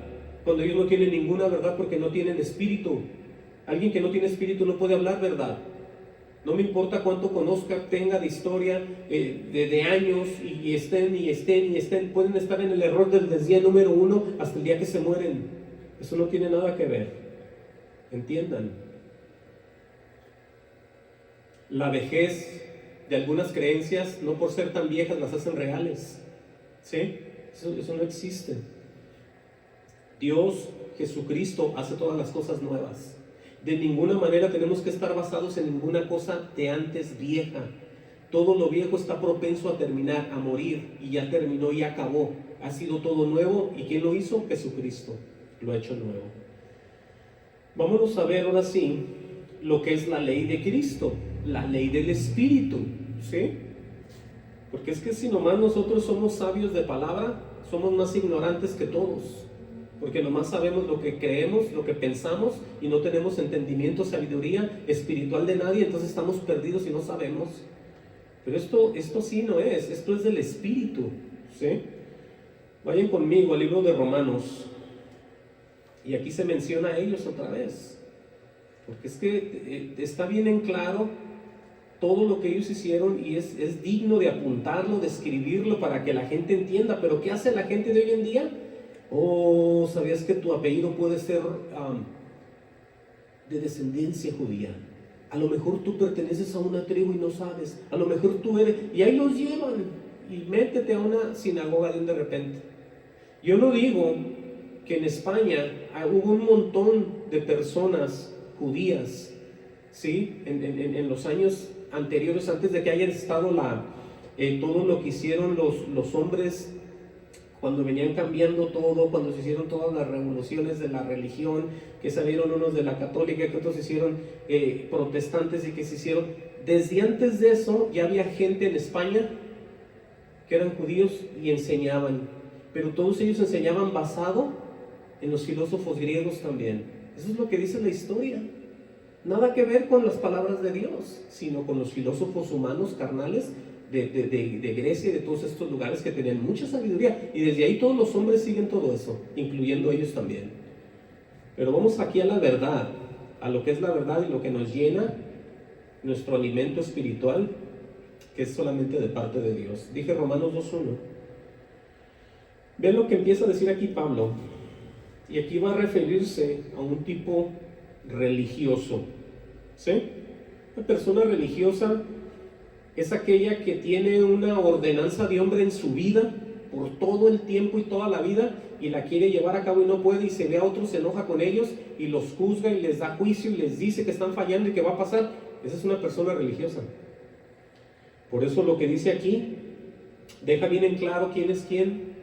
cuando ellos no tienen ninguna verdad porque no tienen espíritu. Alguien que no tiene espíritu no puede hablar verdad. No me importa cuánto conozca, tenga de historia, de años, y estén, pueden estar en el error desde el día número 1 hasta el día que se mueren. Eso no tiene nada que ver. Entiendan. La vejez de algunas creencias, no por ser tan viejas, las hacen reales. ¿Sí? Eso no existe. Dios, Jesucristo, hace todas las cosas nuevas. De ninguna manera tenemos que estar basados en ninguna cosa de antes vieja. Todo lo viejo está propenso a terminar, a morir, y ya terminó y acabó. Ha sido todo nuevo. ¿Y quién lo hizo? Jesucristo lo ha hecho nuevo. Vámonos a ver ahora sí lo que es la ley de Cristo, la ley del Espíritu, ¿sí? Porque es que si nomás nosotros somos sabios de palabra, somos más ignorantes que todos. Porque nomás sabemos lo que creemos, lo que pensamos, y no tenemos entendimiento, sabiduría espiritual de nadie, entonces estamos perdidos y no sabemos. Pero esto sí no es, esto es del Espíritu, ¿sí? Vayan conmigo al libro de Romanos, y aquí se menciona a ellos otra vez, porque es que está bien en claro todo lo que ellos hicieron, y es digno de apuntarlo, de escribirlo para que la gente entienda. Pero ¿qué hace la gente de hoy en día? Oh, ¿sabías que tu apellido puede ser de descendencia judía? A lo mejor tú perteneces a una tribu y no sabes. A lo mejor tú eres... Y ahí los llevan. Y métete a una sinagoga de repente. Yo no digo que en España hubo un montón de personas judías, ¿sí? En los años anteriores, antes de que haya estado todo lo que hicieron los hombres, cuando venían cambiando todo, cuando se hicieron todas las revoluciones de la religión, que salieron unos de la católica, que otros se hicieron protestantes, y que se hicieron, desde antes de eso ya había gente en España que eran judíos y enseñaban, pero todos ellos enseñaban basado en los filósofos griegos también. Eso es lo que dice la historia. Nada que ver con las palabras de Dios, sino con los filósofos humanos carnales de Grecia y de todos estos lugares que tenían mucha sabiduría, y desde ahí todos los hombres siguen todo eso, incluyendo ellos también. Pero vamos aquí a la verdad, a lo que es la verdad y lo que nos llena nuestro alimento espiritual, que es solamente de parte de Dios. Dije Romanos 2:1. Vean lo que empieza a decir aquí Pablo, y aquí va a referirse a un tipo religioso, ¿sí? Una persona religiosa es aquella que tiene una ordenanza de hombre en su vida por todo el tiempo y toda la vida, y la quiere llevar a cabo y no puede, y se ve a otros, se enoja con ellos y los juzga y les da juicio y les dice que están fallando y que va a pasar. Esa es una persona religiosa. Por eso lo que dice aquí deja bien en claro quién es quién.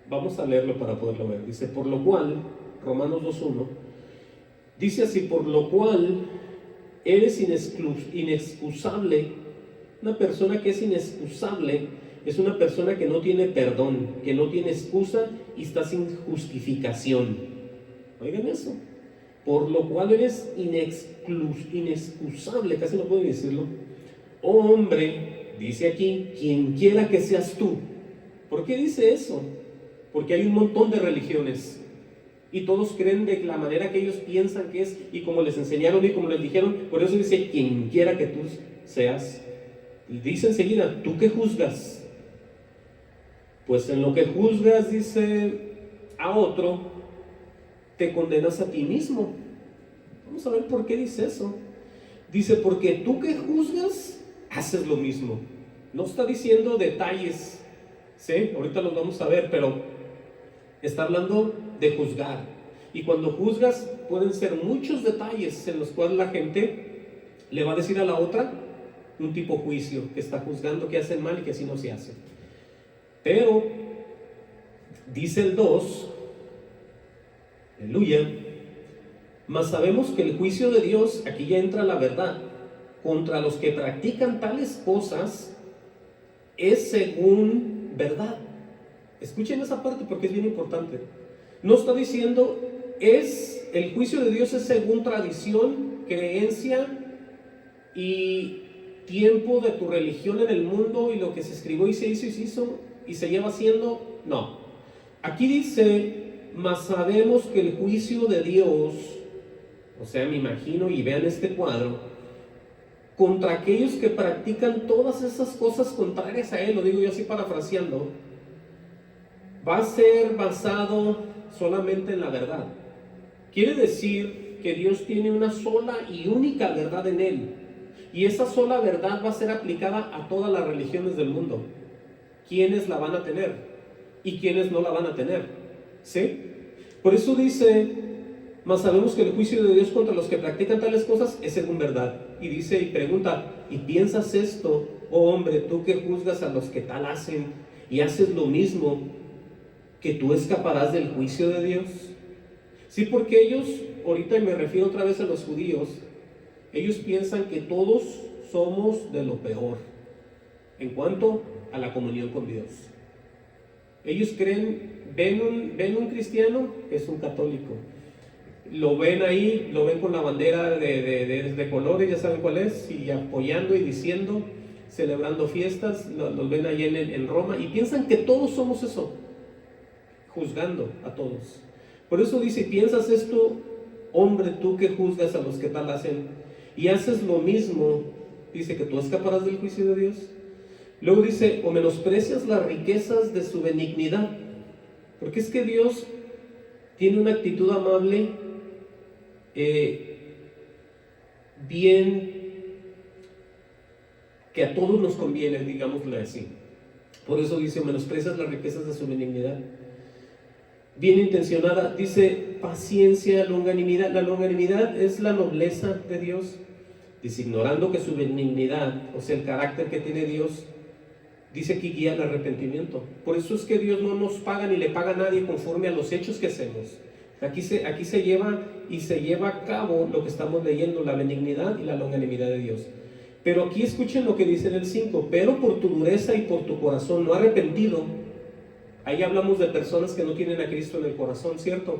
Vamos a leerlo para poderlo ver. Dice, por lo cual, Romanos 2:1, dice así: por lo cual eres inexcusable. Una persona que es inexcusable es una persona que no tiene perdón, que no tiene excusa y está sin justificación. Oigan eso. Por lo cual eres inexcusable, casi no puedo decirlo. Oh hombre, dice aquí, quien quiera que seas tú. ¿Por qué dice eso? Porque hay un montón de religiones y todos creen de la manera que ellos piensan que es, y como les enseñaron y como les dijeron. Por eso dice, quien quiera que tú seas. Y dice enseguida, ¿tú qué juzgas? Pues en lo que juzgas, dice, a otro, te condenas a ti mismo. Vamos a ver por qué dice eso. Dice, porque tú que juzgas, haces lo mismo. No está diciendo detalles, ¿sí? Ahorita los vamos a ver, pero está hablando de juzgar. Y cuando juzgas, pueden ser muchos detalles en los cuales la gente le va a decir a la otra un tipo juicio, que está juzgando que hacen mal y que así no se hace. Pero dice el 2, aleluya, mas sabemos que el juicio de Dios, aquí ya entra la verdad, contra los que practican tales cosas es según verdad. Escuchen esa parte porque es bien importante. No está diciendo el juicio de Dios es según tradición, creencia y tiempo de tu religión en el mundo y lo que se escribió y se hizo y se lleva haciendo. No. Aquí dice, mas sabemos que el juicio de Dios, o sea, me imagino y vean este cuadro, contra aquellos que practican todas esas cosas contrarias a Él, lo digo yo así parafraseando, va a ser basado solamente en la verdad. Quiere decir que Dios tiene una sola y única verdad en Él, y esa sola verdad va a ser aplicada a todas las religiones del mundo. ¿Quiénes la van a tener y quiénes no la van a tener? ¿Sí? Por eso dice, mas sabemos que el juicio de Dios contra los que practican tales cosas es según verdad. Y dice y pregunta, ¿y piensas esto, oh hombre, tú que juzgas a los que tal hacen y haces lo mismo, que tú escaparás del juicio de Dios? Sí, porque ellos, ahorita me refiero otra vez a los judíos, ellos piensan que todos somos de lo peor en cuanto a la comunión con Dios. Ellos ven un cristiano, es un católico. Lo ven ahí, lo ven con la bandera de colores, ya saben cuál es, y apoyando y diciendo, celebrando fiestas, los ven ahí en Roma, y piensan que todos somos eso, juzgando a todos. Por eso dice, ¿piensas esto, hombre, tú que juzgas a los que tal hacen, y haces lo mismo? Dice que tú escaparás del juicio de Dios. Luego dice, o menosprecias las riquezas de su benignidad, porque es que Dios tiene una actitud amable, bien, que a todos nos conviene, digámoslo así. Por eso dice, o menosprecias las riquezas de su benignidad. Bien intencionada, dice paciencia, longanimidad. La longanimidad es la nobleza de Dios. Dice, ignorando que su benignidad, o sea, el carácter que tiene Dios, dice que guía al arrepentimiento. Por eso es que Dios no nos paga ni le paga a nadie conforme a los hechos que hacemos. Aquí se lleva a cabo lo que estamos leyendo, la benignidad y la longanimidad de Dios. Pero aquí escuchen lo que dice en el 5, pero por tu dureza y por tu corazón no arrepentido. Ahí hablamos de personas que no tienen a Cristo en el corazón, ¿cierto?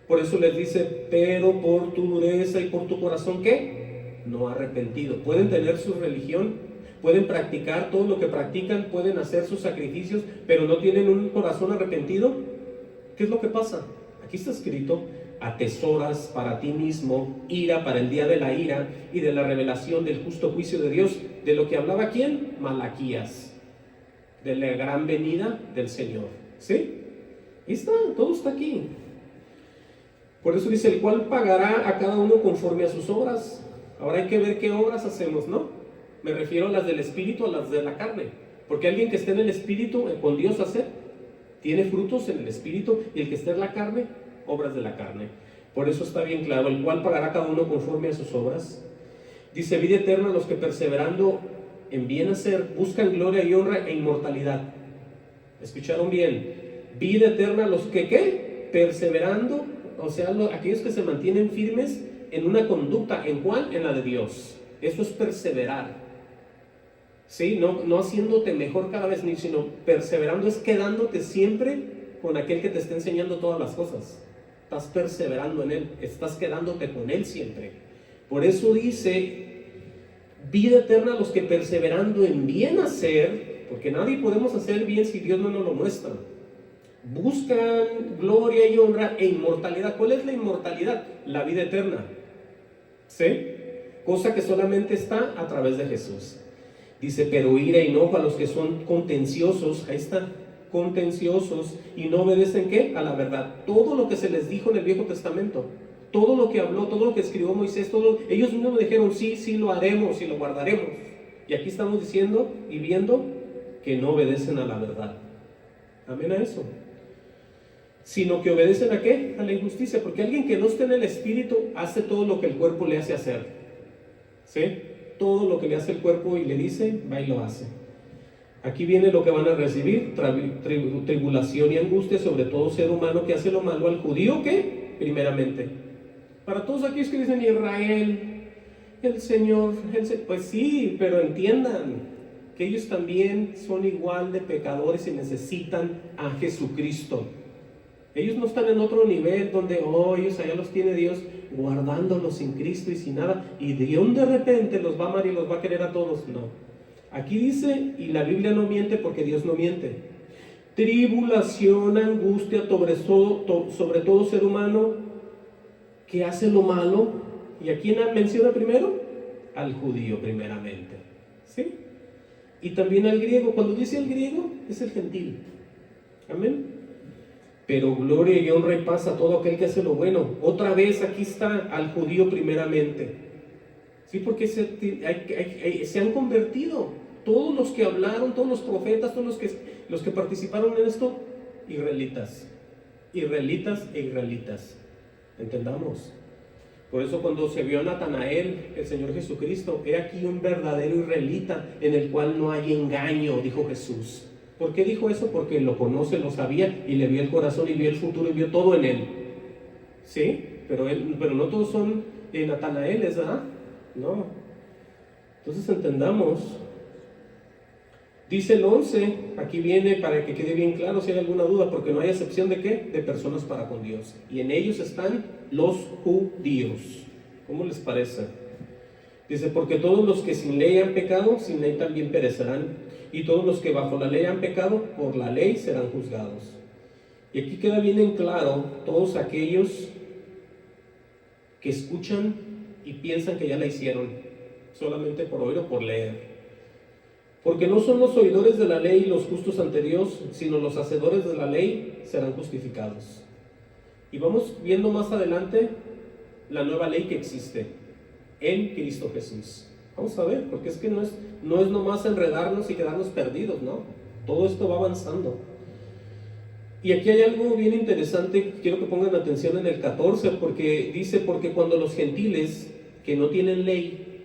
Por eso les dice, pero por tu dureza y por tu corazón, ¿qué? No arrepentido. Pueden tener su religión, pueden practicar todo lo que practican, pueden hacer sus sacrificios, pero no tienen un corazón arrepentido. ¿Qué es lo que pasa? Aquí está escrito, atesoras para ti mismo ira para el día de la ira y de la revelación del justo juicio de Dios. ¿De lo que hablaba quién? Malaquías. De la gran venida del Señor. ¿Sí? Ahí está, todo está aquí. Por eso dice, el cual pagará a cada uno conforme a sus obras. Ahora hay que ver qué obras hacemos, ¿no? Me refiero a las del Espíritu, a las de la carne. Porque alguien que esté en el Espíritu, con Dios hacer, tiene frutos en el Espíritu, y el que esté en la carne, obras de la carne. Por eso está bien claro, el cual pagará cada uno conforme a sus obras. Dice, vida eterna a los que perseverando en bien hacer buscan gloria y honra e inmortalidad. ¿Escucharon bien? Vida eterna a los que, ¿qué? Perseverando, o sea, aquellos que se mantienen firmes en una conducta. ¿En cuál? En la de Dios. Eso es perseverar. ¿Sí? No haciéndote mejor cada vez, sino perseverando es quedándote siempre con aquel que te está enseñando todas las cosas. Estás perseverando en Él, estás quedándote con Él siempre. Por eso dice, vida eterna a los que perseverando en bien hacer, porque nadie podemos hacer bien si Dios no nos lo muestra, buscan gloria y honra e inmortalidad. ¿Cuál es la inmortalidad? La vida eterna. ¿Sí? Cosa que solamente está a través de Jesús. Dice, pero ira y enojo a los que son contenciosos. Ahí está, contenciosos, y no obedecen, ¿qué? A la verdad. Todo lo que se les dijo en el Viejo Testamento, todo lo que habló, todo lo que escribió Moisés, ellos mismos dijeron, sí, lo haremos y lo guardaremos. Y aquí estamos diciendo y viendo que no obedecen a la verdad. Amén a eso. Sino que obedecen ¿a qué? A la injusticia, porque alguien que no esté en el Espíritu hace todo lo que el cuerpo le hace hacer. ¿Sí? Todo lo que le hace el cuerpo y le dice, va y lo hace. Aquí viene lo que van a recibir, tribulación y angustia sobre todo ser humano que hace lo malo. Al judío, ¿qué? Primeramente. Para todos aquellos que dicen Israel, el Señor, pues sí, pero entiendan, que ellos también son igual de pecadores y necesitan a Jesucristo. Ellos no están en otro nivel donde, ellos allá los tiene Dios guardándolos sin Cristo y sin nada, y Dios de repente los va a amar y los va a querer a todos. No. Aquí dice, y la Biblia no miente porque Dios no miente: tribulación, angustia sobre todo ser humano que hace lo malo. ¿Y a quién menciona primero? Al judío primeramente, ¿sí? Y también al griego. Cuando dice el griego, es el gentil. Amén. Pero gloria y honra y paz a todo aquel que hace lo bueno. Otra vez aquí está al judío primeramente. Sí, porque se han convertido. Todos los que hablaron, todos los profetas, todos los que participaron en esto, israelitas. Israelitas e israelitas. Entendamos. Por eso cuando se vio a Natanael, el Señor Jesucristo, he aquí un verdadero israelita en el cual no hay engaño, dijo Jesús. ¿Por qué dijo eso? Porque lo conoce, lo sabía, y le vio el corazón y vio el futuro y vio todo en él. ¿Sí? Pero no todos son Natanaeles, ¿verdad? No. Entonces entendamos. Dice el 11, aquí viene para que quede bien claro si hay alguna duda, porque no hay excepción de ¿qué? De personas para con Dios. Y en ellos están los judíos. ¿Cómo les parece? Dice, porque todos los que sin ley han pecado, sin ley también perecerán. Y todos los que bajo la ley han pecado, por la ley serán juzgados. Y aquí queda bien en claro todos aquellos que escuchan y piensan que ya la hicieron, solamente por oír o por leer. Porque no son los oidores de la ley los justos ante Dios, sino los hacedores de la ley serán justificados. Y vamos viendo más adelante la nueva ley que existe en Cristo Jesús. Vamos a ver, porque es que no es nomás enredarnos y quedarnos perdidos, ¿no? Todo esto va avanzando. Y aquí hay algo bien interesante, quiero que pongan atención en el 14, porque dice, porque cuando los gentiles que no tienen ley,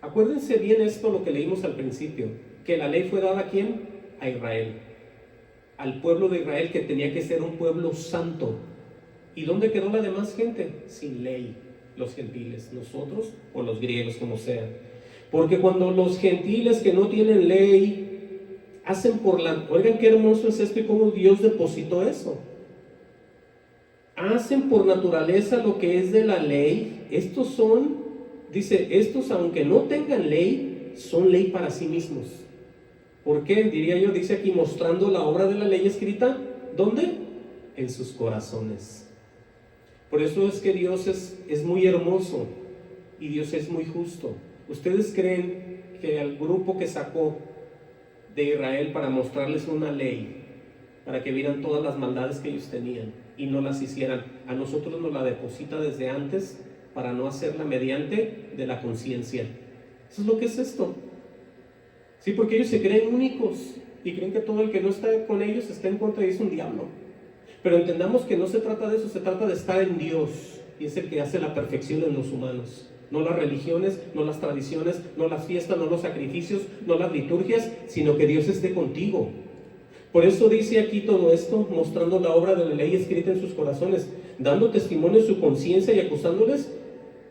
acuérdense bien esto, lo que leímos al principio, que la ley fue dada ¿a quién? A Israel, al pueblo de Israel, que tenía que ser un pueblo santo. ¿Y dónde quedó la demás gente? Sin ley, los gentiles, nosotros o los griegos, como sea. Porque cuando los gentiles que no tienen ley hacen oigan qué hermoso es esto y cómo Dios depositó eso. Hacen por naturaleza lo que es de la ley. Estos aunque no tengan ley, son ley para sí mismos. ¿Por qué? Diría yo, dice aquí, mostrando la obra de la ley escrita, ¿dónde? En sus corazones. Por eso es que Dios es muy hermoso y Dios es muy justo. ¿Ustedes creen que al grupo que sacó de Israel para mostrarles una ley, para que vieran todas las maldades que ellos tenían y no las hicieran, a nosotros nos la deposita desde antes para no hacerla mediante de la conciencia? Eso es lo que es esto. Sí, porque ellos se creen únicos y creen que todo el que no está con ellos está en contra y es un diablo. Pero entendamos que no se trata de eso, se trata de estar en Dios, y es el que hace la perfección en los humanos. No las religiones, no las tradiciones, no las fiestas, no los sacrificios, no las liturgias, sino que Dios esté contigo. Por eso dice aquí todo esto, mostrando la obra de la ley escrita en sus corazones, dando testimonio de su conciencia y acusándoles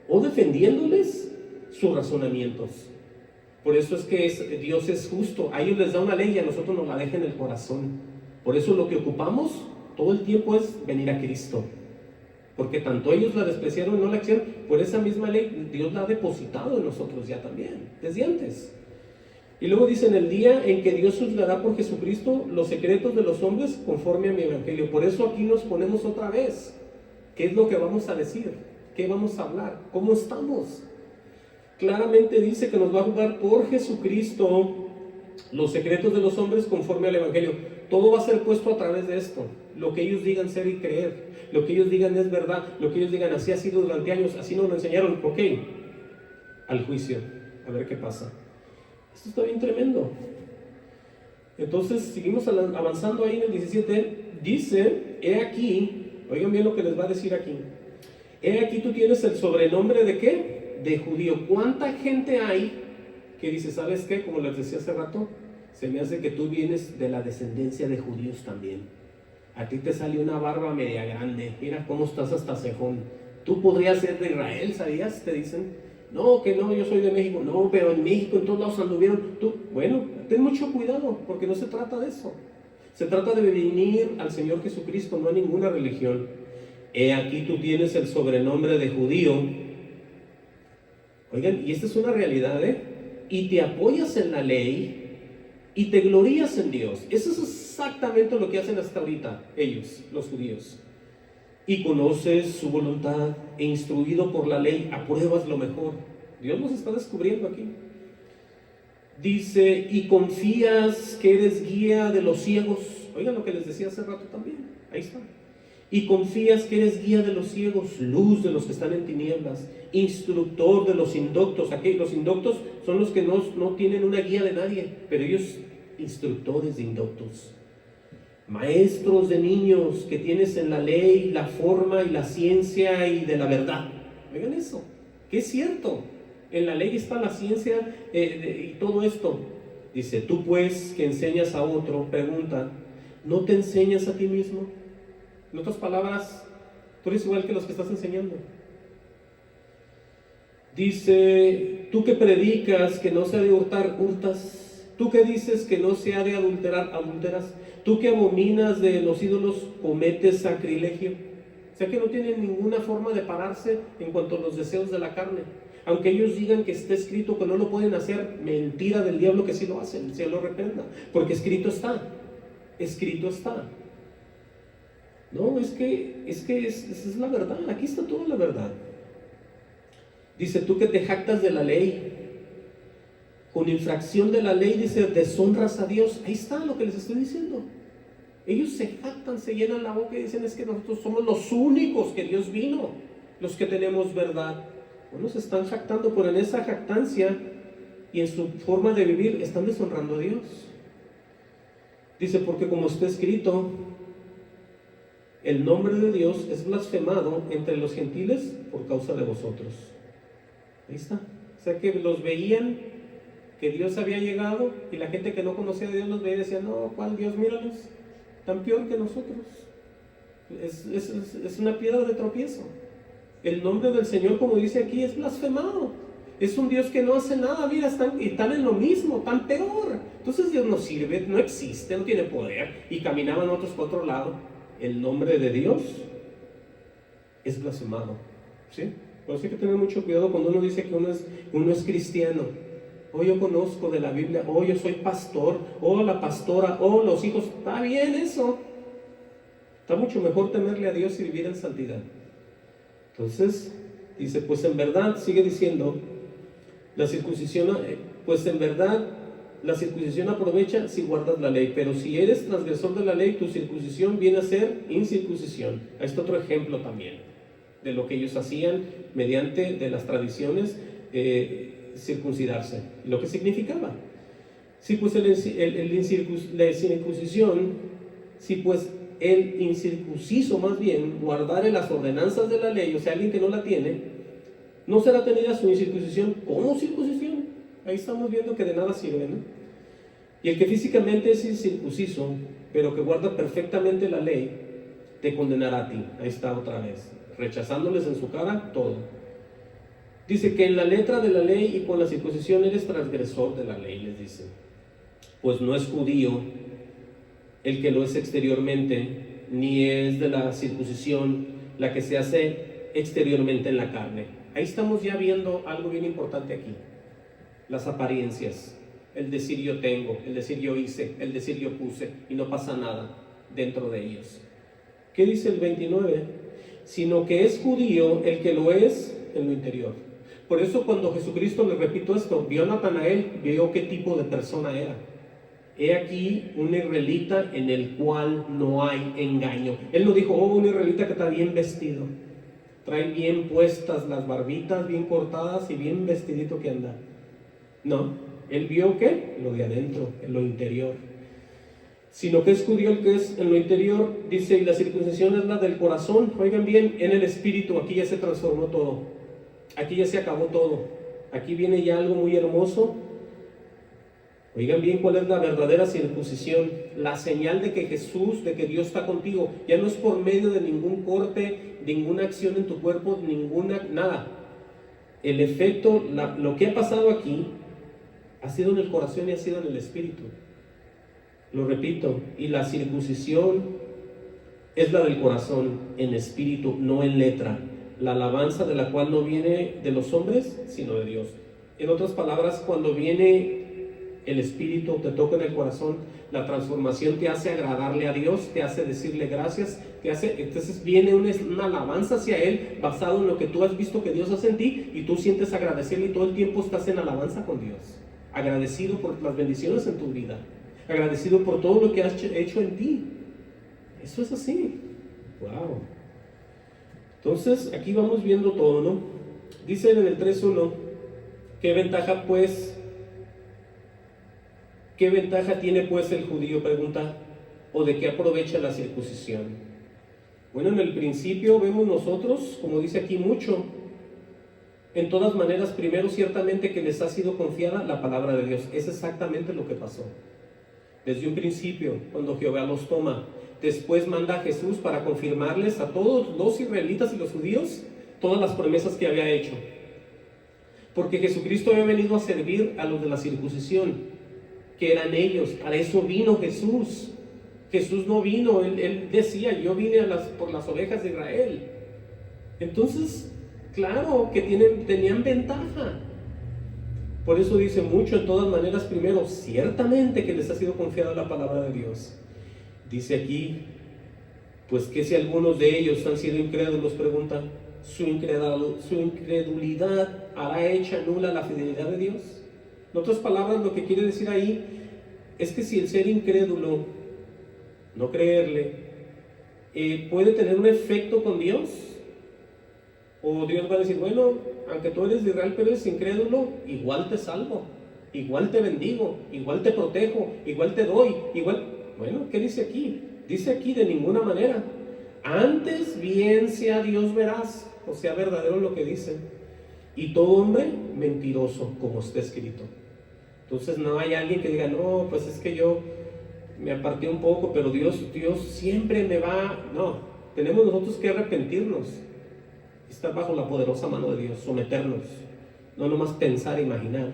o defendiéndoles sus razonamientos. Por eso es que Dios es justo. A ellos les da una ley y a nosotros nos la deja en el corazón. Por eso lo que ocupamos todo el tiempo es venir a Cristo, porque tanto ellos la despreciaron y no la hicieron, por esa misma ley Dios la ha depositado en nosotros ya también, desde antes. Y luego dice, en el día en que Dios juzgará por Jesucristo los secretos de los hombres conforme a mi evangelio. Por eso aquí nos ponemos otra vez, ¿qué es lo que vamos a decir? ¿Qué vamos a hablar? ¿Cómo estamos? Claramente dice que nos va a juzgar por Jesucristo los secretos de los hombres conforme al evangelio. Todo va a ser puesto a través de esto. Lo que ellos digan ser y creer, lo que ellos digan es verdad, lo que ellos digan así ha sido durante años, así nos lo enseñaron, ok, al juicio, a ver qué pasa. Esto está bien tremendo. Entonces seguimos avanzando ahí en el 17, dice, he aquí, oigan bien lo que les va a decir aquí, he aquí tú tienes el sobrenombre de ¿qué? De judío. ¿Cuánta gente hay que dice, ¿sabes qué? Como les decía hace rato, se me hace que tú vienes de la descendencia de judíos también. A ti te sale una barba media grande, mira cómo estás hasta cejón. Tú podrías ser de Israel, ¿sabías? Te dicen. No, que no, yo soy de México. No, pero en México en todos lados anduvieron. Tú, bueno, ten mucho cuidado, porque no se trata de eso. Se trata de venir al Señor Jesucristo, no a ninguna religión. He aquí tú tienes el sobrenombre de judío. Oigan, y esta es una realidad, y te apoyas en la ley y te glorías en Dios. Eso es exactamente lo que hacen hasta ahorita ellos, los judíos. Y conoces su voluntad e instruido por la ley apruebas lo mejor. Dios nos está descubriendo aquí. Dice, y confías que eres guía de los ciegos. Oigan lo que les decía hace rato también. Ahí está. Y confías que eres guía de los ciegos, luz de los que están en tinieblas, instructor de los indoctos. Aquí los indoctos son los que no tienen una guía de nadie, pero ellos instructores de indoctos. Maestros de niños que tienes en la ley, la forma y la ciencia y de la verdad. Oigan eso, que es cierto. En la ley está la ciencia y todo esto. Dice, tú pues que enseñas a otro, pregunta, ¿no te enseñas a ti mismo? En otras palabras, tú eres igual que los que estás enseñando. Dice, tú que predicas que no se ha de hurtar, hurtas. Tú que dices que no se ha de adulterar, adulteras. Tú que abominas de los ídolos, cometes sacrilegio. O sea que no tienen ninguna forma de pararse en cuanto a los deseos de la carne. Aunque ellos digan que está escrito que no lo pueden hacer, mentira del diablo que sí lo hacen, se lo reprenda. Porque escrito está. Escrito está. No, es que esa es la verdad. Aquí está toda la verdad. Dice, tú que te jactas de la ley, con infracción de la ley, dice, deshonras a Dios. Ahí está lo que les estoy diciendo. Ellos se jactan, se llenan la boca y dicen, es que nosotros somos los únicos que Dios vino, los que tenemos verdad. Bueno, se están jactando, pero en esa jactancia y en su forma de vivir están deshonrando a Dios. Dice, porque como está escrito, el nombre de Dios es blasfemado entre los gentiles por causa de vosotros. Ahí está. O sea que los veían que Dios había llegado y la gente que no conocía a Dios los veía y decía, no, ¿cuál Dios? Míralos, tan peor que nosotros. Es una piedra de tropiezo. El nombre del Señor, como dice aquí, es blasfemado. Es un Dios que no hace nada, mira, están en lo mismo, tan peor. Entonces Dios no sirve, no existe, no tiene poder. Y caminaban otros por otro lado. El nombre de Dios es blasfemado, ¿sí? Por eso hay que tener mucho cuidado cuando uno dice que uno es cristiano. Yo conozco de la Biblia, yo soy pastor, la pastora, los hijos. Está bien eso. Está mucho mejor temerle a Dios y vivir en santidad. Entonces, dice, pues en verdad, sigue diciendo, la circuncisión, pues en verdad, la circuncisión aprovecha si guardas la ley, pero si eres transgresor de la ley, tu circuncisión viene a ser incircuncisión. Ahí está otro ejemplo también de lo que ellos hacían mediante de las tradiciones, circuncidarse, lo que significaba. Si pues la circuncisión, si pues el incircunciso más bien guardare las ordenanzas de la ley, o sea, alguien que no la tiene, no será tenida su incircuncisión como circuncisión. Ahí estamos viendo que de nada sirve, ¿no? Y el que físicamente es incircunciso, pero que guarda perfectamente la ley, te condenará a ti. Ahí está otra vez, rechazándoles en su cara todo. Dice que en la letra de la ley y con la circuncisión eres transgresor de la ley, les dice. Pues no es judío el que lo es exteriormente, ni es de la circuncisión la que se hace exteriormente en la carne. Ahí estamos ya viendo algo bien importante aquí. Las apariencias, el decir yo tengo, el decir yo hice, el decir yo puse, y no pasa nada dentro de ellos. ¿Qué dice el 29? Sino que es judío el que lo es en lo interior. Por eso cuando Jesucristo, le repito esto, vio a Natanael, vio qué tipo de persona era. He aquí un israelita en el cual no hay engaño. Él no dijo, un israelita que está bien vestido, trae bien puestas las barbitas, bien cortadas y bien vestidito que anda. No, él vio ¿qué? Lo de adentro, en lo interior. Sino que es judío el que es en lo interior, dice, y la circuncisión es la del corazón. Oigan bien, en el espíritu, aquí ya se transformó todo. Aquí ya se acabó todo. Aquí viene ya algo muy hermoso. Oigan bien cuál es la verdadera circuncisión, la señal de que Jesús, de que Dios está contigo. Ya no es por medio de ningún corte, ninguna acción en tu cuerpo, nada. el efecto, lo que ha pasado aquí, ha sido en el corazón y ha sido en el espíritu. Lo repito, y la circuncisión es la del corazón, en espíritu, no en letra. La alabanza de la cual no viene de los hombres, sino de Dios. En otras palabras, cuando viene el espíritu, te toca en el corazón, la transformación te hace agradarle a Dios, te hace decirle gracias, entonces viene una alabanza hacia Él basado en lo que tú has visto que Dios hace en ti, y tú sientes agradecerle y todo el tiempo estás en alabanza con Dios, agradecido por las bendiciones en tu vida, agradecido por todo lo que has hecho en ti. Eso es así. Wow. Entonces aquí vamos viendo todo, ¿no? Dice en el 3:1, ¿qué ventaja tiene pues el judío? Pregunta, ¿o de qué aprovecha la circuncisión? Bueno, en el principio vemos nosotros, como dice aquí, mucho. En todas maneras, primero ciertamente que les ha sido confiada la palabra de Dios. Es exactamente lo que pasó. Desde un principio, cuando Jehová los toma, después manda a Jesús para confirmarles a todos los israelitas y los judíos todas las promesas que había hecho. Porque Jesucristo había venido a servir a los de la circuncisión, que eran ellos. Para eso vino Jesús. Jesús no vino, él decía, yo vine por las ovejas de Israel. Entonces, claro que tenían ventaja. Por eso dice mucho, en todas maneras, primero, ciertamente que les ha sido confiada la palabra de Dios. Dice aquí, pues que si algunos de ellos han sido incrédulos, pregunta, ¿su incredulidad hará hecha nula la fidelidad de Dios? En otras palabras, lo que quiere decir ahí es que si el ser incrédulo, no creerle, puede tener un efecto con Dios, o Dios va a decir, bueno, aunque tú eres de Israel pero eres incrédulo, igual te salvo, igual te bendigo, igual te protejo, igual te doy, igual. Bueno, ¿qué dice aquí? Dice aquí, de ninguna manera. Antes bien sea Dios veraz, o sea verdadero lo que dice, y todo hombre mentiroso, como está escrito. Entonces no hay alguien que diga, no, pues es que yo me aparté un poco, pero Dios siempre me va. No, tenemos nosotros que arrepentirnos, estar bajo la poderosa mano de Dios, someternos, no nomás pensar e imaginar.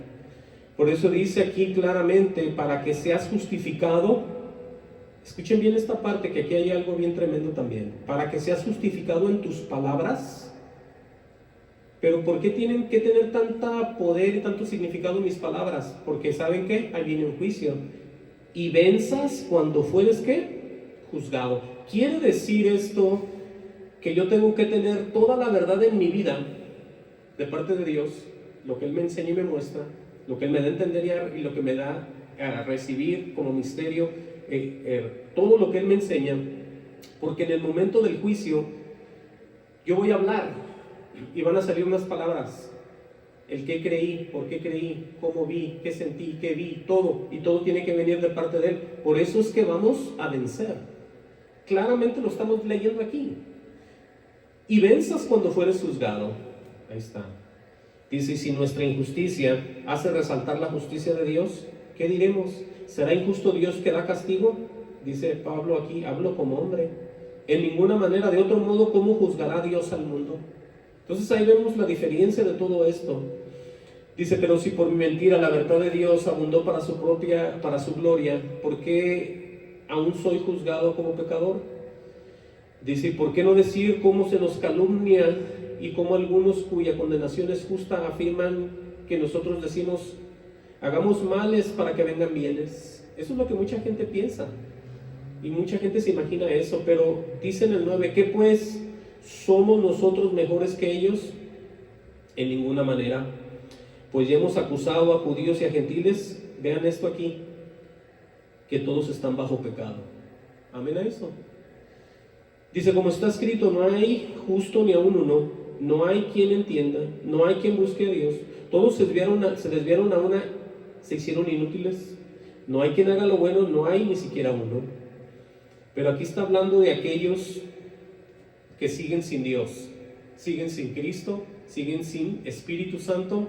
Por eso dice aquí claramente, para que seas justificado. Escuchen bien esta parte, que aquí hay algo bien tremendo también. Para que seas justificado en tus palabras. Pero ¿por qué tienen que tener tanta poder y tanto significado mis palabras? Porque ¿saben qué? Ahí viene un juicio. Y venzas cuando fueres, ¿qué? Juzgado. Quiere decir esto que yo tengo que tener toda la verdad en mi vida de parte de Dios, lo que Él me enseña y me muestra, lo que Él me da a entender y lo que me da a recibir como misterio, todo lo que Él me enseña, porque en el momento del juicio yo voy a hablar y van a salir unas palabras. El qué creí, por qué creí, cómo vi, qué sentí, qué vi, todo. Y todo tiene que venir de parte de Él. Por eso es que vamos a vencer. Claramente lo estamos leyendo aquí. Y venzas cuando fueres juzgado. Ahí está. Dice, si nuestra injusticia hace resaltar la justicia de Dios, ¿qué diremos? ¿Será injusto Dios que da castigo? Dice Pablo aquí, hablo como hombre. En ninguna manera, de otro modo, ¿cómo juzgará Dios al mundo? Entonces ahí vemos la diferencia de todo esto. Dice, pero si por mi mentira la verdad de Dios abundó para su gloria, ¿por qué aún soy juzgado como pecador? Dice, ¿por qué no decir cómo se nos calumnia y cómo algunos cuya condenación es justa afirman que nosotros decimos, hagamos males para que vengan bienes? Eso es lo que mucha gente piensa y mucha gente se imagina eso, pero dice en el 9, ¿qué pues? ¿Somos nosotros mejores que ellos? En ninguna manera. Pues ya hemos acusado a judíos y a gentiles, vean esto aquí, que todos están bajo pecado. Amén a eso. Dice, como está escrito, no hay justo ni aun uno, no hay quien entienda, no hay quien busque a Dios. Todos se desviaron a una, se hicieron inútiles. No hay quien haga lo bueno, no hay ni siquiera uno. Pero aquí está hablando de aquellos que siguen sin Dios, siguen sin Cristo, siguen sin Espíritu Santo,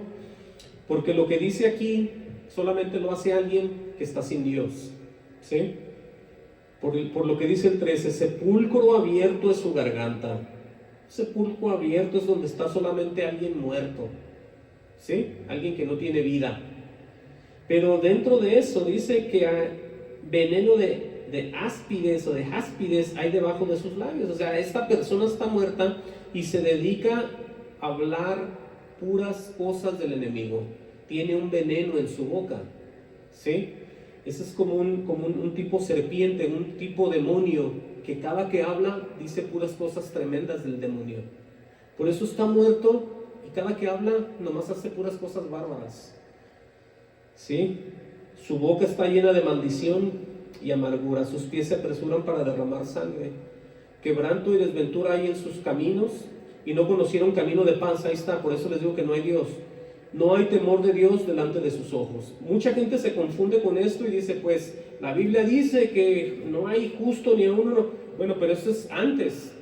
porque lo que dice aquí solamente lo hace alguien que está sin Dios, ¿sí? Por lo que dice el 13, sepulcro abierto es su garganta. Sepulcro abierto es donde está solamente alguien muerto, ¿sí? Alguien que no tiene vida. Pero dentro de eso dice que hay veneno de áspides o de jáspides hay debajo de sus labios. O sea, esta persona está muerta y se dedica a hablar puras cosas del enemigo. Tiene un veneno en su boca, ¿sí? Ese es como un tipo serpiente, un tipo demonio, que cada que habla dice puras cosas tremendas del demonio. Por eso está muerto y cada que habla nomás hace puras cosas bárbaras, ¿sí? Su boca está llena de maldición y amargura, sus pies se apresuran para derramar sangre. Quebranto y desventura hay en sus caminos y no conocieron camino de paz. Ahí está, por eso les digo que no hay Dios. No hay temor de Dios delante de sus ojos. Mucha gente se confunde con esto y dice, pues la Biblia dice que no hay justo ni a uno. No. Bueno, pero eso es antes.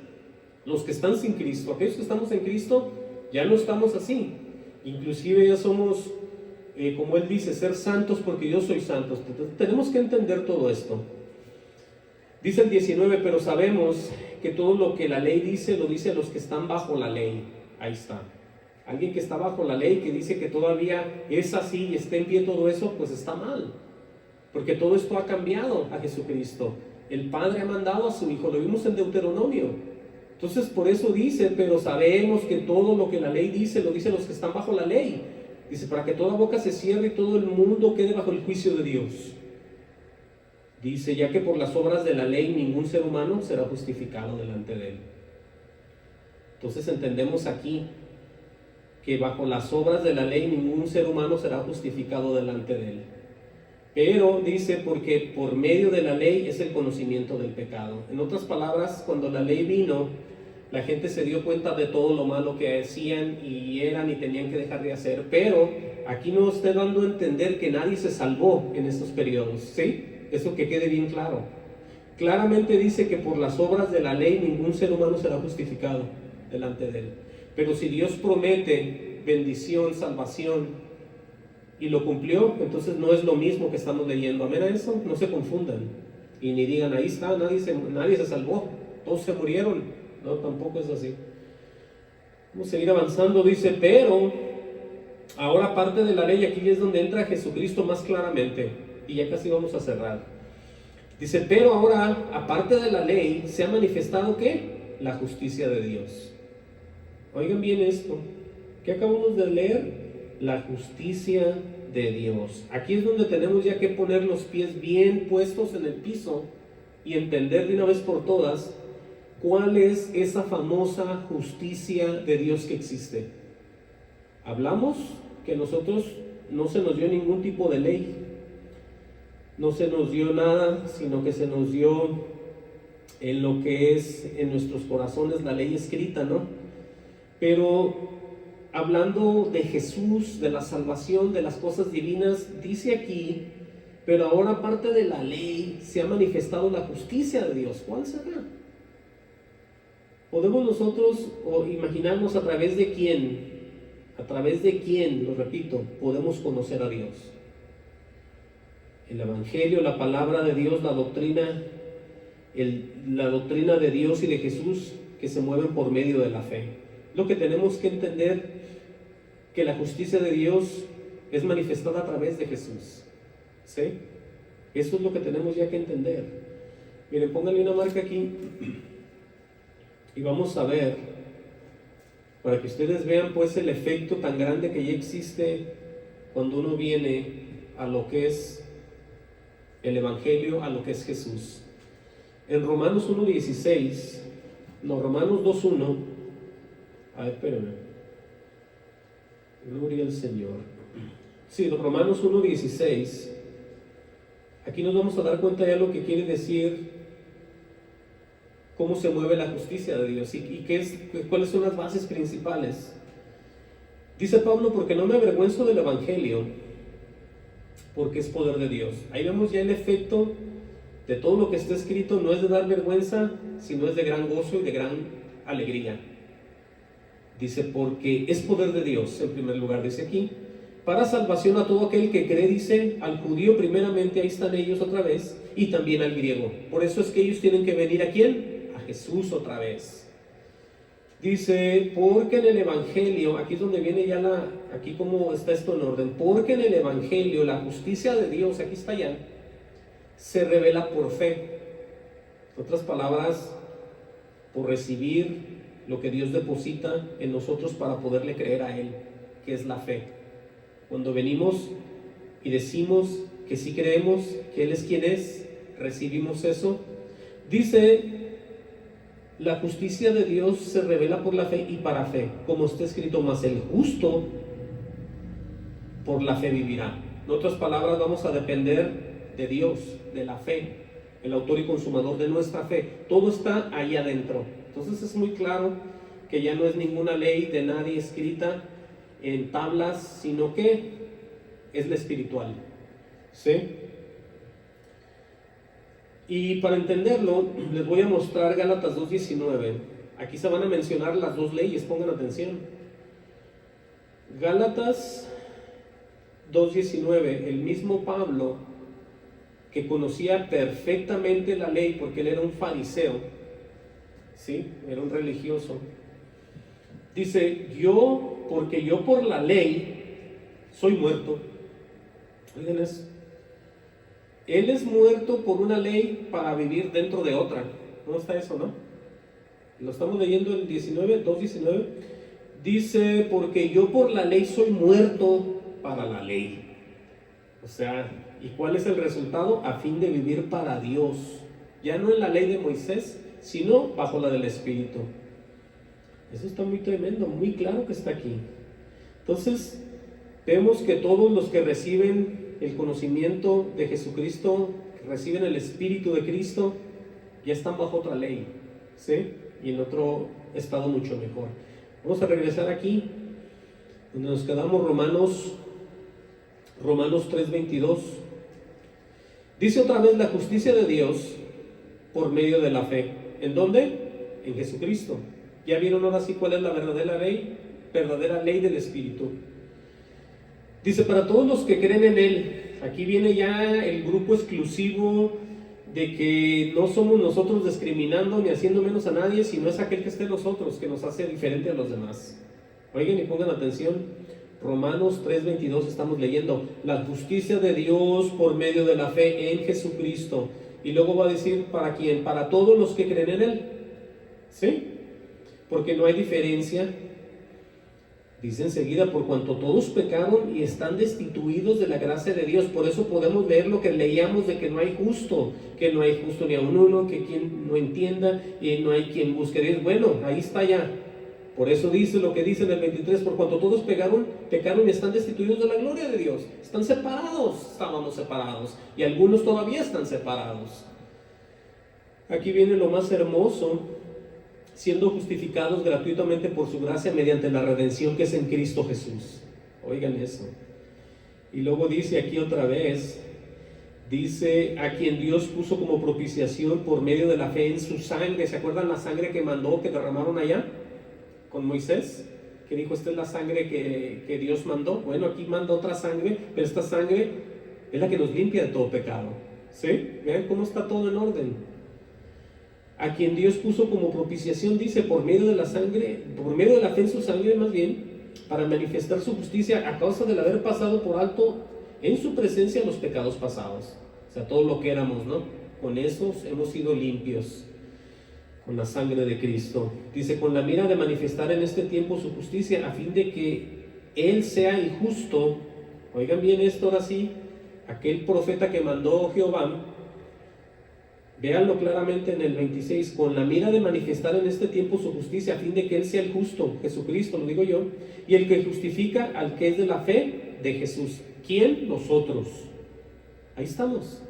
Los que están sin Cristo, aquellos que estamos en Cristo, ya no estamos así. Inclusive ya somos, como Él dice, ser santos porque yo soy santo. Entonces, tenemos que entender todo esto. Dice el 19, pero sabemos que todo lo que la ley dice, lo dice a los que están bajo la ley. Ahí está. Alguien que está bajo la ley, que dice que todavía es así y está en pie todo eso, pues está mal. Porque todo esto ha cambiado a Jesucristo. El Padre ha mandado a su Hijo, lo vimos en Deuteronomio. Entonces por eso dice, pero sabemos que todo lo que la ley dice, lo dice a los que están bajo la ley. Dice, para que toda boca se cierre y todo el mundo quede bajo el juicio de Dios. Dice, ya que por las obras de la ley ningún ser humano será justificado delante de Él. Entonces entendemos aquí que bajo las obras de la ley ningún ser humano será justificado delante de Él. Pero dice, porque por medio de la ley es el conocimiento del pecado. En otras palabras, cuando la ley vino, la gente se dio cuenta de todo lo malo que hacían y eran y tenían que dejar de hacer. Pero aquí nos está dando a entender que nadie se salvó en estos periodos, ¿sí? Eso que quede bien claro. Claramente dice que por las obras de la ley ningún ser humano será justificado delante de Él. Pero si Dios promete bendición, salvación, y lo cumplió, entonces no es lo mismo que estamos leyendo. Amén a eso, no se confundan. Y ni digan, ahí está, nadie se salvó, todos se murieron. No, tampoco es así. Vamos a seguir avanzando, dice, pero ahora parte de la ley, aquí es donde entra Jesucristo más claramente. Y ya casi vamos a cerrar. Dice, pero ahora, aparte de la ley, se ha manifestado, ¿qué? La justicia de Dios. Oigan bien esto, ¿qué acabamos de leer? La justicia de Dios. Aquí es donde tenemos ya que poner los pies bien puestos en el piso y entender de una vez por todas cuál es esa famosa justicia de Dios que existe. Hablamos que nosotros no se nos dio ningún tipo de ley, no se nos dio nada, sino que se nos dio en lo que es en nuestros corazones la ley escrita, ¿no? Pero hablando de Jesús, de la salvación, de las cosas divinas, dice aquí, pero ahora aparte de la ley se ha manifestado la justicia de Dios. ¿Cuál será? ¿Podemos nosotros imaginarnos a través de quién, lo repito, podemos conocer a Dios? El Evangelio, la palabra de Dios, la doctrina de Dios y de Jesús que se mueven por medio de la fe. Lo que tenemos que entender, que la justicia de Dios es manifestada a través de Jesús, ¿sí? Eso es lo que tenemos ya que entender. Miren, pónganle una marca aquí y vamos a ver, para que ustedes vean pues el efecto tan grande que ya existe cuando uno viene a lo que es el Evangelio, a lo que es Jesús. En Romanos 1:16, Romanos 2:1, a ver, espérenme. Gloria al Señor. Sí, Romanos 1:16. Aquí nos vamos a dar cuenta ya lo que quiere decir, cómo se mueve la justicia de Dios y cuáles son las bases principales. Dice Pablo, porque no me avergüenzo del Evangelio, porque es poder de Dios. Ahí vemos ya el efecto de todo lo que está escrito. No es de dar vergüenza, sino es de gran gozo y de gran alegría. Dice, porque es poder de Dios, en primer lugar, dice aquí, para salvación a todo aquel que cree, dice, al judío primeramente, ahí están ellos otra vez, y también al griego. Por eso es que ellos tienen que venir, ¿a quién? A Jesús otra vez. Dice, porque en el Evangelio, aquí es donde viene ya aquí como está esto en orden, porque en el Evangelio la justicia de Dios, aquí está ya, se revela por fe. En otras palabras, por recibir lo que Dios deposita en nosotros para poderle creer a Él, que es la fe. Cuando venimos y decimos que sí creemos que Él es quien es, recibimos eso. Dice, la justicia de Dios se revela por la fe y para fe, como está escrito, mas el justo por la fe vivirá. En otras palabras, vamos a depender de Dios, de la fe, el autor y consumador de nuestra fe. Todo está ahí adentro. Entonces es muy claro que ya no es ninguna ley de nadie escrita en tablas, sino que es la espiritual. ¿Sí? Y para entenderlo, les voy a mostrar Gálatas 2:19. Aquí se van a mencionar las dos leyes, pongan atención. Gálatas 2:19, el mismo Pablo, que conocía perfectamente la ley porque él era un fariseo, ¿sí? Era un religioso. Dice, porque yo por la ley soy muerto. Oigan eso. Él es muerto por una ley para vivir dentro de otra. ¿Cómo está eso, no? Lo estamos leyendo en 2:19. Dice, porque yo por la ley soy muerto para la ley. O sea, ¿y cuál es el resultado? A fin de vivir para Dios. Ya no en la ley de Moisés, sino bajo la del Espíritu. Eso está muy tremendo, muy claro que está aquí. Entonces, vemos que todos los que reciben el conocimiento de Jesucristo, que reciben el Espíritu de Cristo, ya están bajo otra ley, ¿sí? Y en otro estado mucho mejor. Vamos a regresar aquí, donde nos quedamos, Romanos 3:22. Dice otra vez la justicia de Dios por medio de la fe. ¿En dónde? En Jesucristo. ¿Ya vieron ahora sí cuál es la verdadera ley del Espíritu? Dice, para todos los que creen en Él. Aquí viene ya el grupo exclusivo de que no somos nosotros discriminando ni haciendo menos a nadie, sino es aquel que esté en nosotros, que nos hace diferente a los demás. Oigan y pongan atención. Romanos 3:22 estamos leyendo, la justicia de Dios por medio de la fe en Jesucristo. Y luego va a decir, ¿para quién? Para todos los que creen en Él. ¿Sí? Porque no hay diferencia. Dice enseguida, por cuanto todos pecaron y están destituidos de la gracia de Dios. Por eso podemos leer lo que leíamos de que no hay justo ni a uno, que quien no entienda y no hay quien busque a Dios. Bueno, ahí está ya. Por eso dice lo que dice en el 23, por cuanto todos pecaron y están destituidos de la gloria de Dios. Están separados, estábamos separados, y algunos todavía están separados. Aquí viene lo más hermoso, siendo justificados gratuitamente por su gracia mediante la redención que es en Cristo Jesús. Oigan eso. Y luego dice aquí otra vez, dice, a quien Dios puso como propiciación por medio de la fe en su sangre. ¿Se acuerdan la sangre que mandó, que derramaron allá con Moisés? Que dijo, esta es la sangre que Dios mandó. Bueno, aquí manda otra sangre, pero esta sangre es la que nos limpia de todo pecado. ¿Sí? Vean cómo está todo en orden. A quien Dios puso como propiciación, dice, por medio de la fe en su sangre más bien, para manifestar su justicia a causa del haber pasado por alto en su presencia los pecados pasados. O sea, todo lo que éramos, ¿no? Con esos hemos sido limpios con la sangre de Cristo. Dice, con la mira de manifestar en este tiempo su justicia, a fin de que Él sea el justo. Oigan bien esto ahora sí, aquel profeta que mandó Jehová. Véanlo claramente en el 26, con la mira de manifestar en este tiempo su justicia, a fin de que Él sea el justo, Jesucristo, lo digo yo, y el que justifica al que es de la fe de Jesús. ¿Quién? Nosotros. Ahí estamos.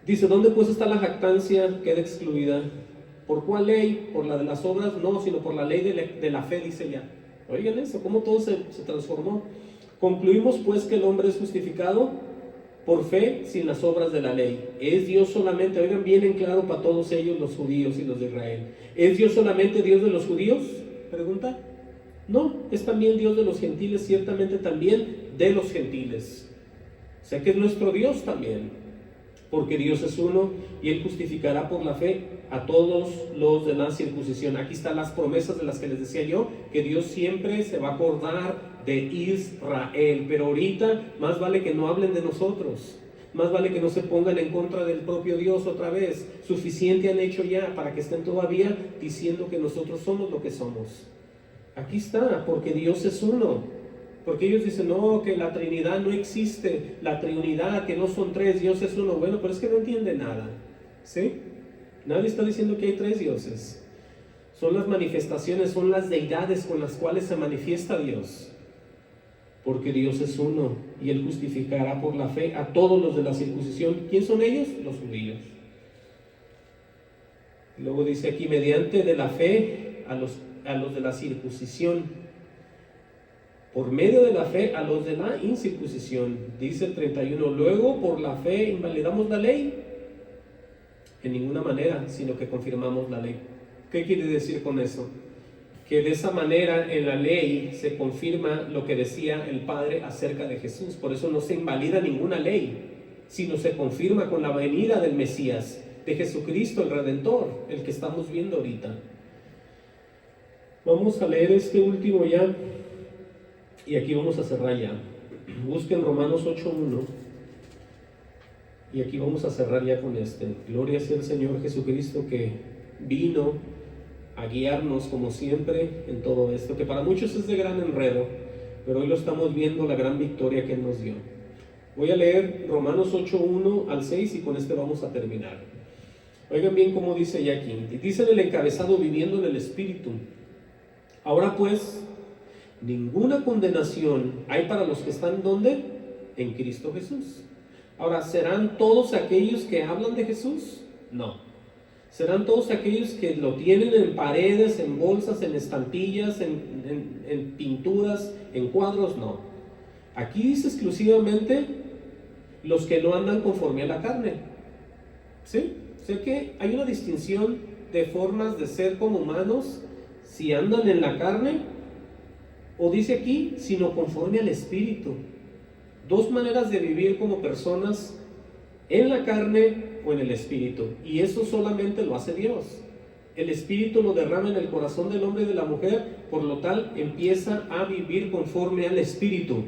Dice, ¿dónde pues está la jactancia? Queda excluida. ¿Por cuál ley? ¿Por la de las obras? No, sino por la ley de la fe, dice ya. Oigan eso, cómo todo se transformó. Concluimos pues que el hombre es justificado por fe sin las obras de la ley. ¿Es Dios solamente, oigan bien en claro para todos ellos, los judíos y los de Israel, ¿es Dios solamente Dios de los judíos? Pregunta. No, es también Dios de los gentiles, ciertamente también de los gentiles. O sea que es nuestro Dios también. porque Dios es uno y Él justificará por la fe a todos los de la circuncisión. Aquí están las promesas de las que les decía yo, que Dios siempre se va a acordar de Israel, pero ahorita más vale que no hablen de nosotros, más vale que no se pongan en contra del propio Dios otra vez. Suficiente han hecho ya para que estén todavía diciendo que nosotros somos lo que somos. Aquí está, porque Dios es uno. Porque ellos dicen, no, que la Trinidad no existe, la Trinidad, que no son tres, Dios es uno. Bueno, pero es que no entiende nada, ¿sí? Nadie está diciendo que hay tres dioses. Son las manifestaciones, son las deidades con las cuales se manifiesta Dios. Porque Dios es uno y Él justificará por la fe a todos los de la circuncisión. ¿Quién son ellos? Los judíos. Luego dice aquí, mediante de la fe a los de la circuncisión. Por medio de la fe a los de la incircuncisión. Dice el 31, luego por la fe invalidamos la ley. En ninguna manera, sino que confirmamos la ley. ¿Qué quiere decir con eso? Que de esa manera en la ley se confirma lo que decía el Padre acerca de Jesús. Por eso no se invalida ninguna ley, sino se confirma con la venida del Mesías, de Jesucristo el Redentor, el que estamos viendo ahorita. Vamos a leer este último ya, y aquí vamos a cerrar ya. Busquen Romanos 8:1, y aquí vamos a cerrar ya con este. Gloria sea el Señor Jesucristo, que vino a guiarnos como siempre en todo esto, que para muchos es de gran enredo, pero hoy lo estamos viendo, la gran victoria que Él nos dio. Voy a leer Romanos 8:1 al 6 y con este vamos a terminar. Oigan bien cómo dice ya aquí. Dice en el encabezado, viviendo en el Espíritu. Ahora pues, ninguna condenación hay para los que están, ¿dónde? En Cristo Jesús. Ahora, ¿serán todos aquellos que hablan de Jesús? No. ¿Serán todos aquellos que lo tienen en paredes, en bolsas, en estampillas, en pinturas, en cuadros? No. Aquí dice exclusivamente los que no andan conforme a la carne. ¿Sí? Sé que hay una distinción de formas de ser como humanos, si andan en la carne, o dice aquí, sino conforme al Espíritu. Dos maneras de vivir como personas, en la carne o en el Espíritu, y eso solamente lo hace Dios. El Espíritu lo derrama en el corazón del hombre y de la mujer, por lo tal empieza a vivir conforme al Espíritu,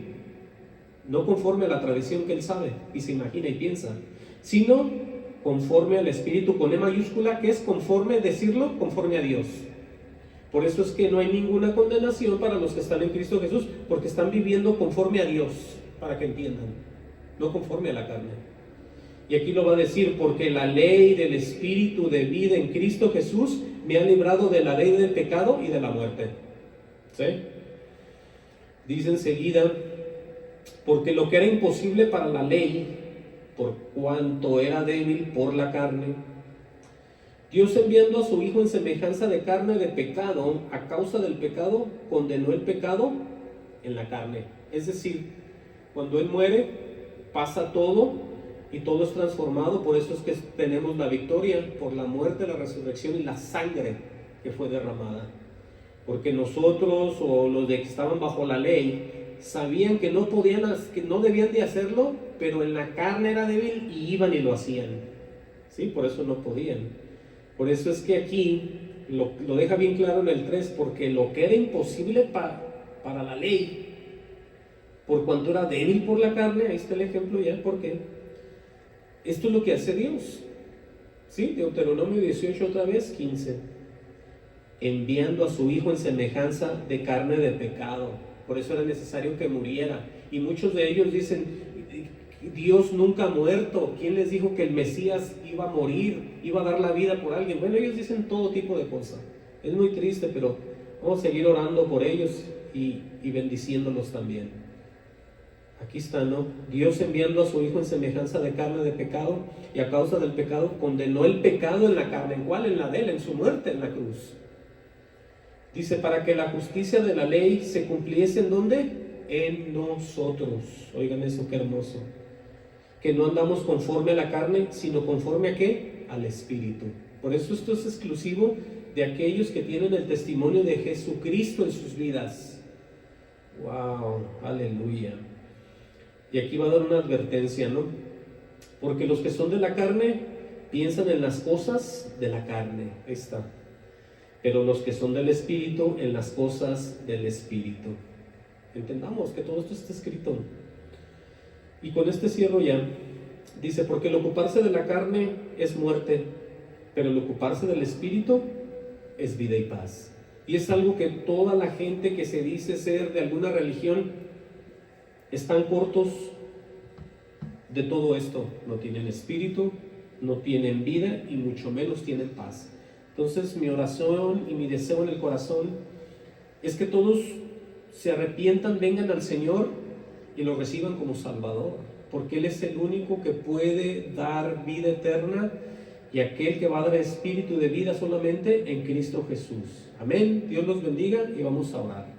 no conforme a la tradición que él sabe y se imagina y piensa, sino conforme al Espíritu con E mayúscula, que es conforme, decirlo, conforme a Dios. Por eso es que no hay ninguna condenación para los que están en Cristo Jesús, porque están viviendo conforme a Dios, para que entiendan, no conforme a la carne. Y aquí lo va a decir, porque la ley del Espíritu de vida en Cristo Jesús me ha librado de la ley del pecado y de la muerte. ¿Sí? Dice enseguida, porque lo que era imposible para la ley, por cuanto era débil por la carne, Dios, enviando a su Hijo en semejanza de carne de pecado, a causa del pecado, condenó el pecado en la carne. Es decir, cuando Él muere, pasa todo y todo es transformado. Por eso es que tenemos la victoria, por la muerte, la resurrección y la sangre que fue derramada. Porque nosotros, o los de que estaban bajo la ley, sabían que no podían, que no debían de hacerlo, pero en la carne era débil y iban y lo hacían. ¿Sí? Por eso no podían. Por eso es que aquí lo deja bien claro en el 3, porque lo que era imposible para la ley, por cuanto era débil por la carne, ahí está el ejemplo ya, ¿por qué? Esto es lo que hace Dios. ¿Sí? Deuteronomio 18 otra vez, 15. Enviando a su Hijo en semejanza de carne de pecado. Por eso era necesario que muriera. Y muchos de ellos dicen, Dios nunca ha muerto. ¿Quién les dijo que el Mesías iba a morir, iba a dar la vida por alguien? Bueno, ellos dicen todo tipo de cosas. Es muy triste, pero vamos a seguir orando por ellos y bendiciéndolos también. Aquí está, ¿no? Dios, enviando a su Hijo en semejanza de carne de pecado, y a causa del pecado condenó el pecado en la carne. ¿En cuál? En la de Él, en su muerte en la cruz. Dice, para que la justicia de la ley se cumpliese, ¿en dónde? En nosotros. Oigan eso, qué hermoso. Que no andamos conforme a la carne, sino conforme a ¿qué? Al Espíritu. Por eso esto es exclusivo de aquellos que tienen el testimonio de Jesucristo en sus vidas. ¡Wow! ¡Aleluya! Y aquí va a dar una advertencia, ¿no? porque los que son de la carne piensan en las cosas de la carne, ahí está, pero los que son del Espíritu en las cosas del Espíritu. Entendamos que todo esto está escrito. Y con este cierro ya. Dice, porque el ocuparse de la carne es muerte, pero el ocuparse del Espíritu es vida y paz. Y es algo que toda la gente que se dice ser de alguna religión están cortos de todo esto. No tienen espíritu, no tienen vida y mucho menos tienen paz. Entonces mi oración y mi deseo en el corazón es que todos se arrepientan, vengan al Señor y lo reciban como Salvador, porque Él es el único que puede dar vida eterna y aquel que va a dar espíritu de vida solamente en Cristo Jesús. Amén. Dios los bendiga y vamos a orar.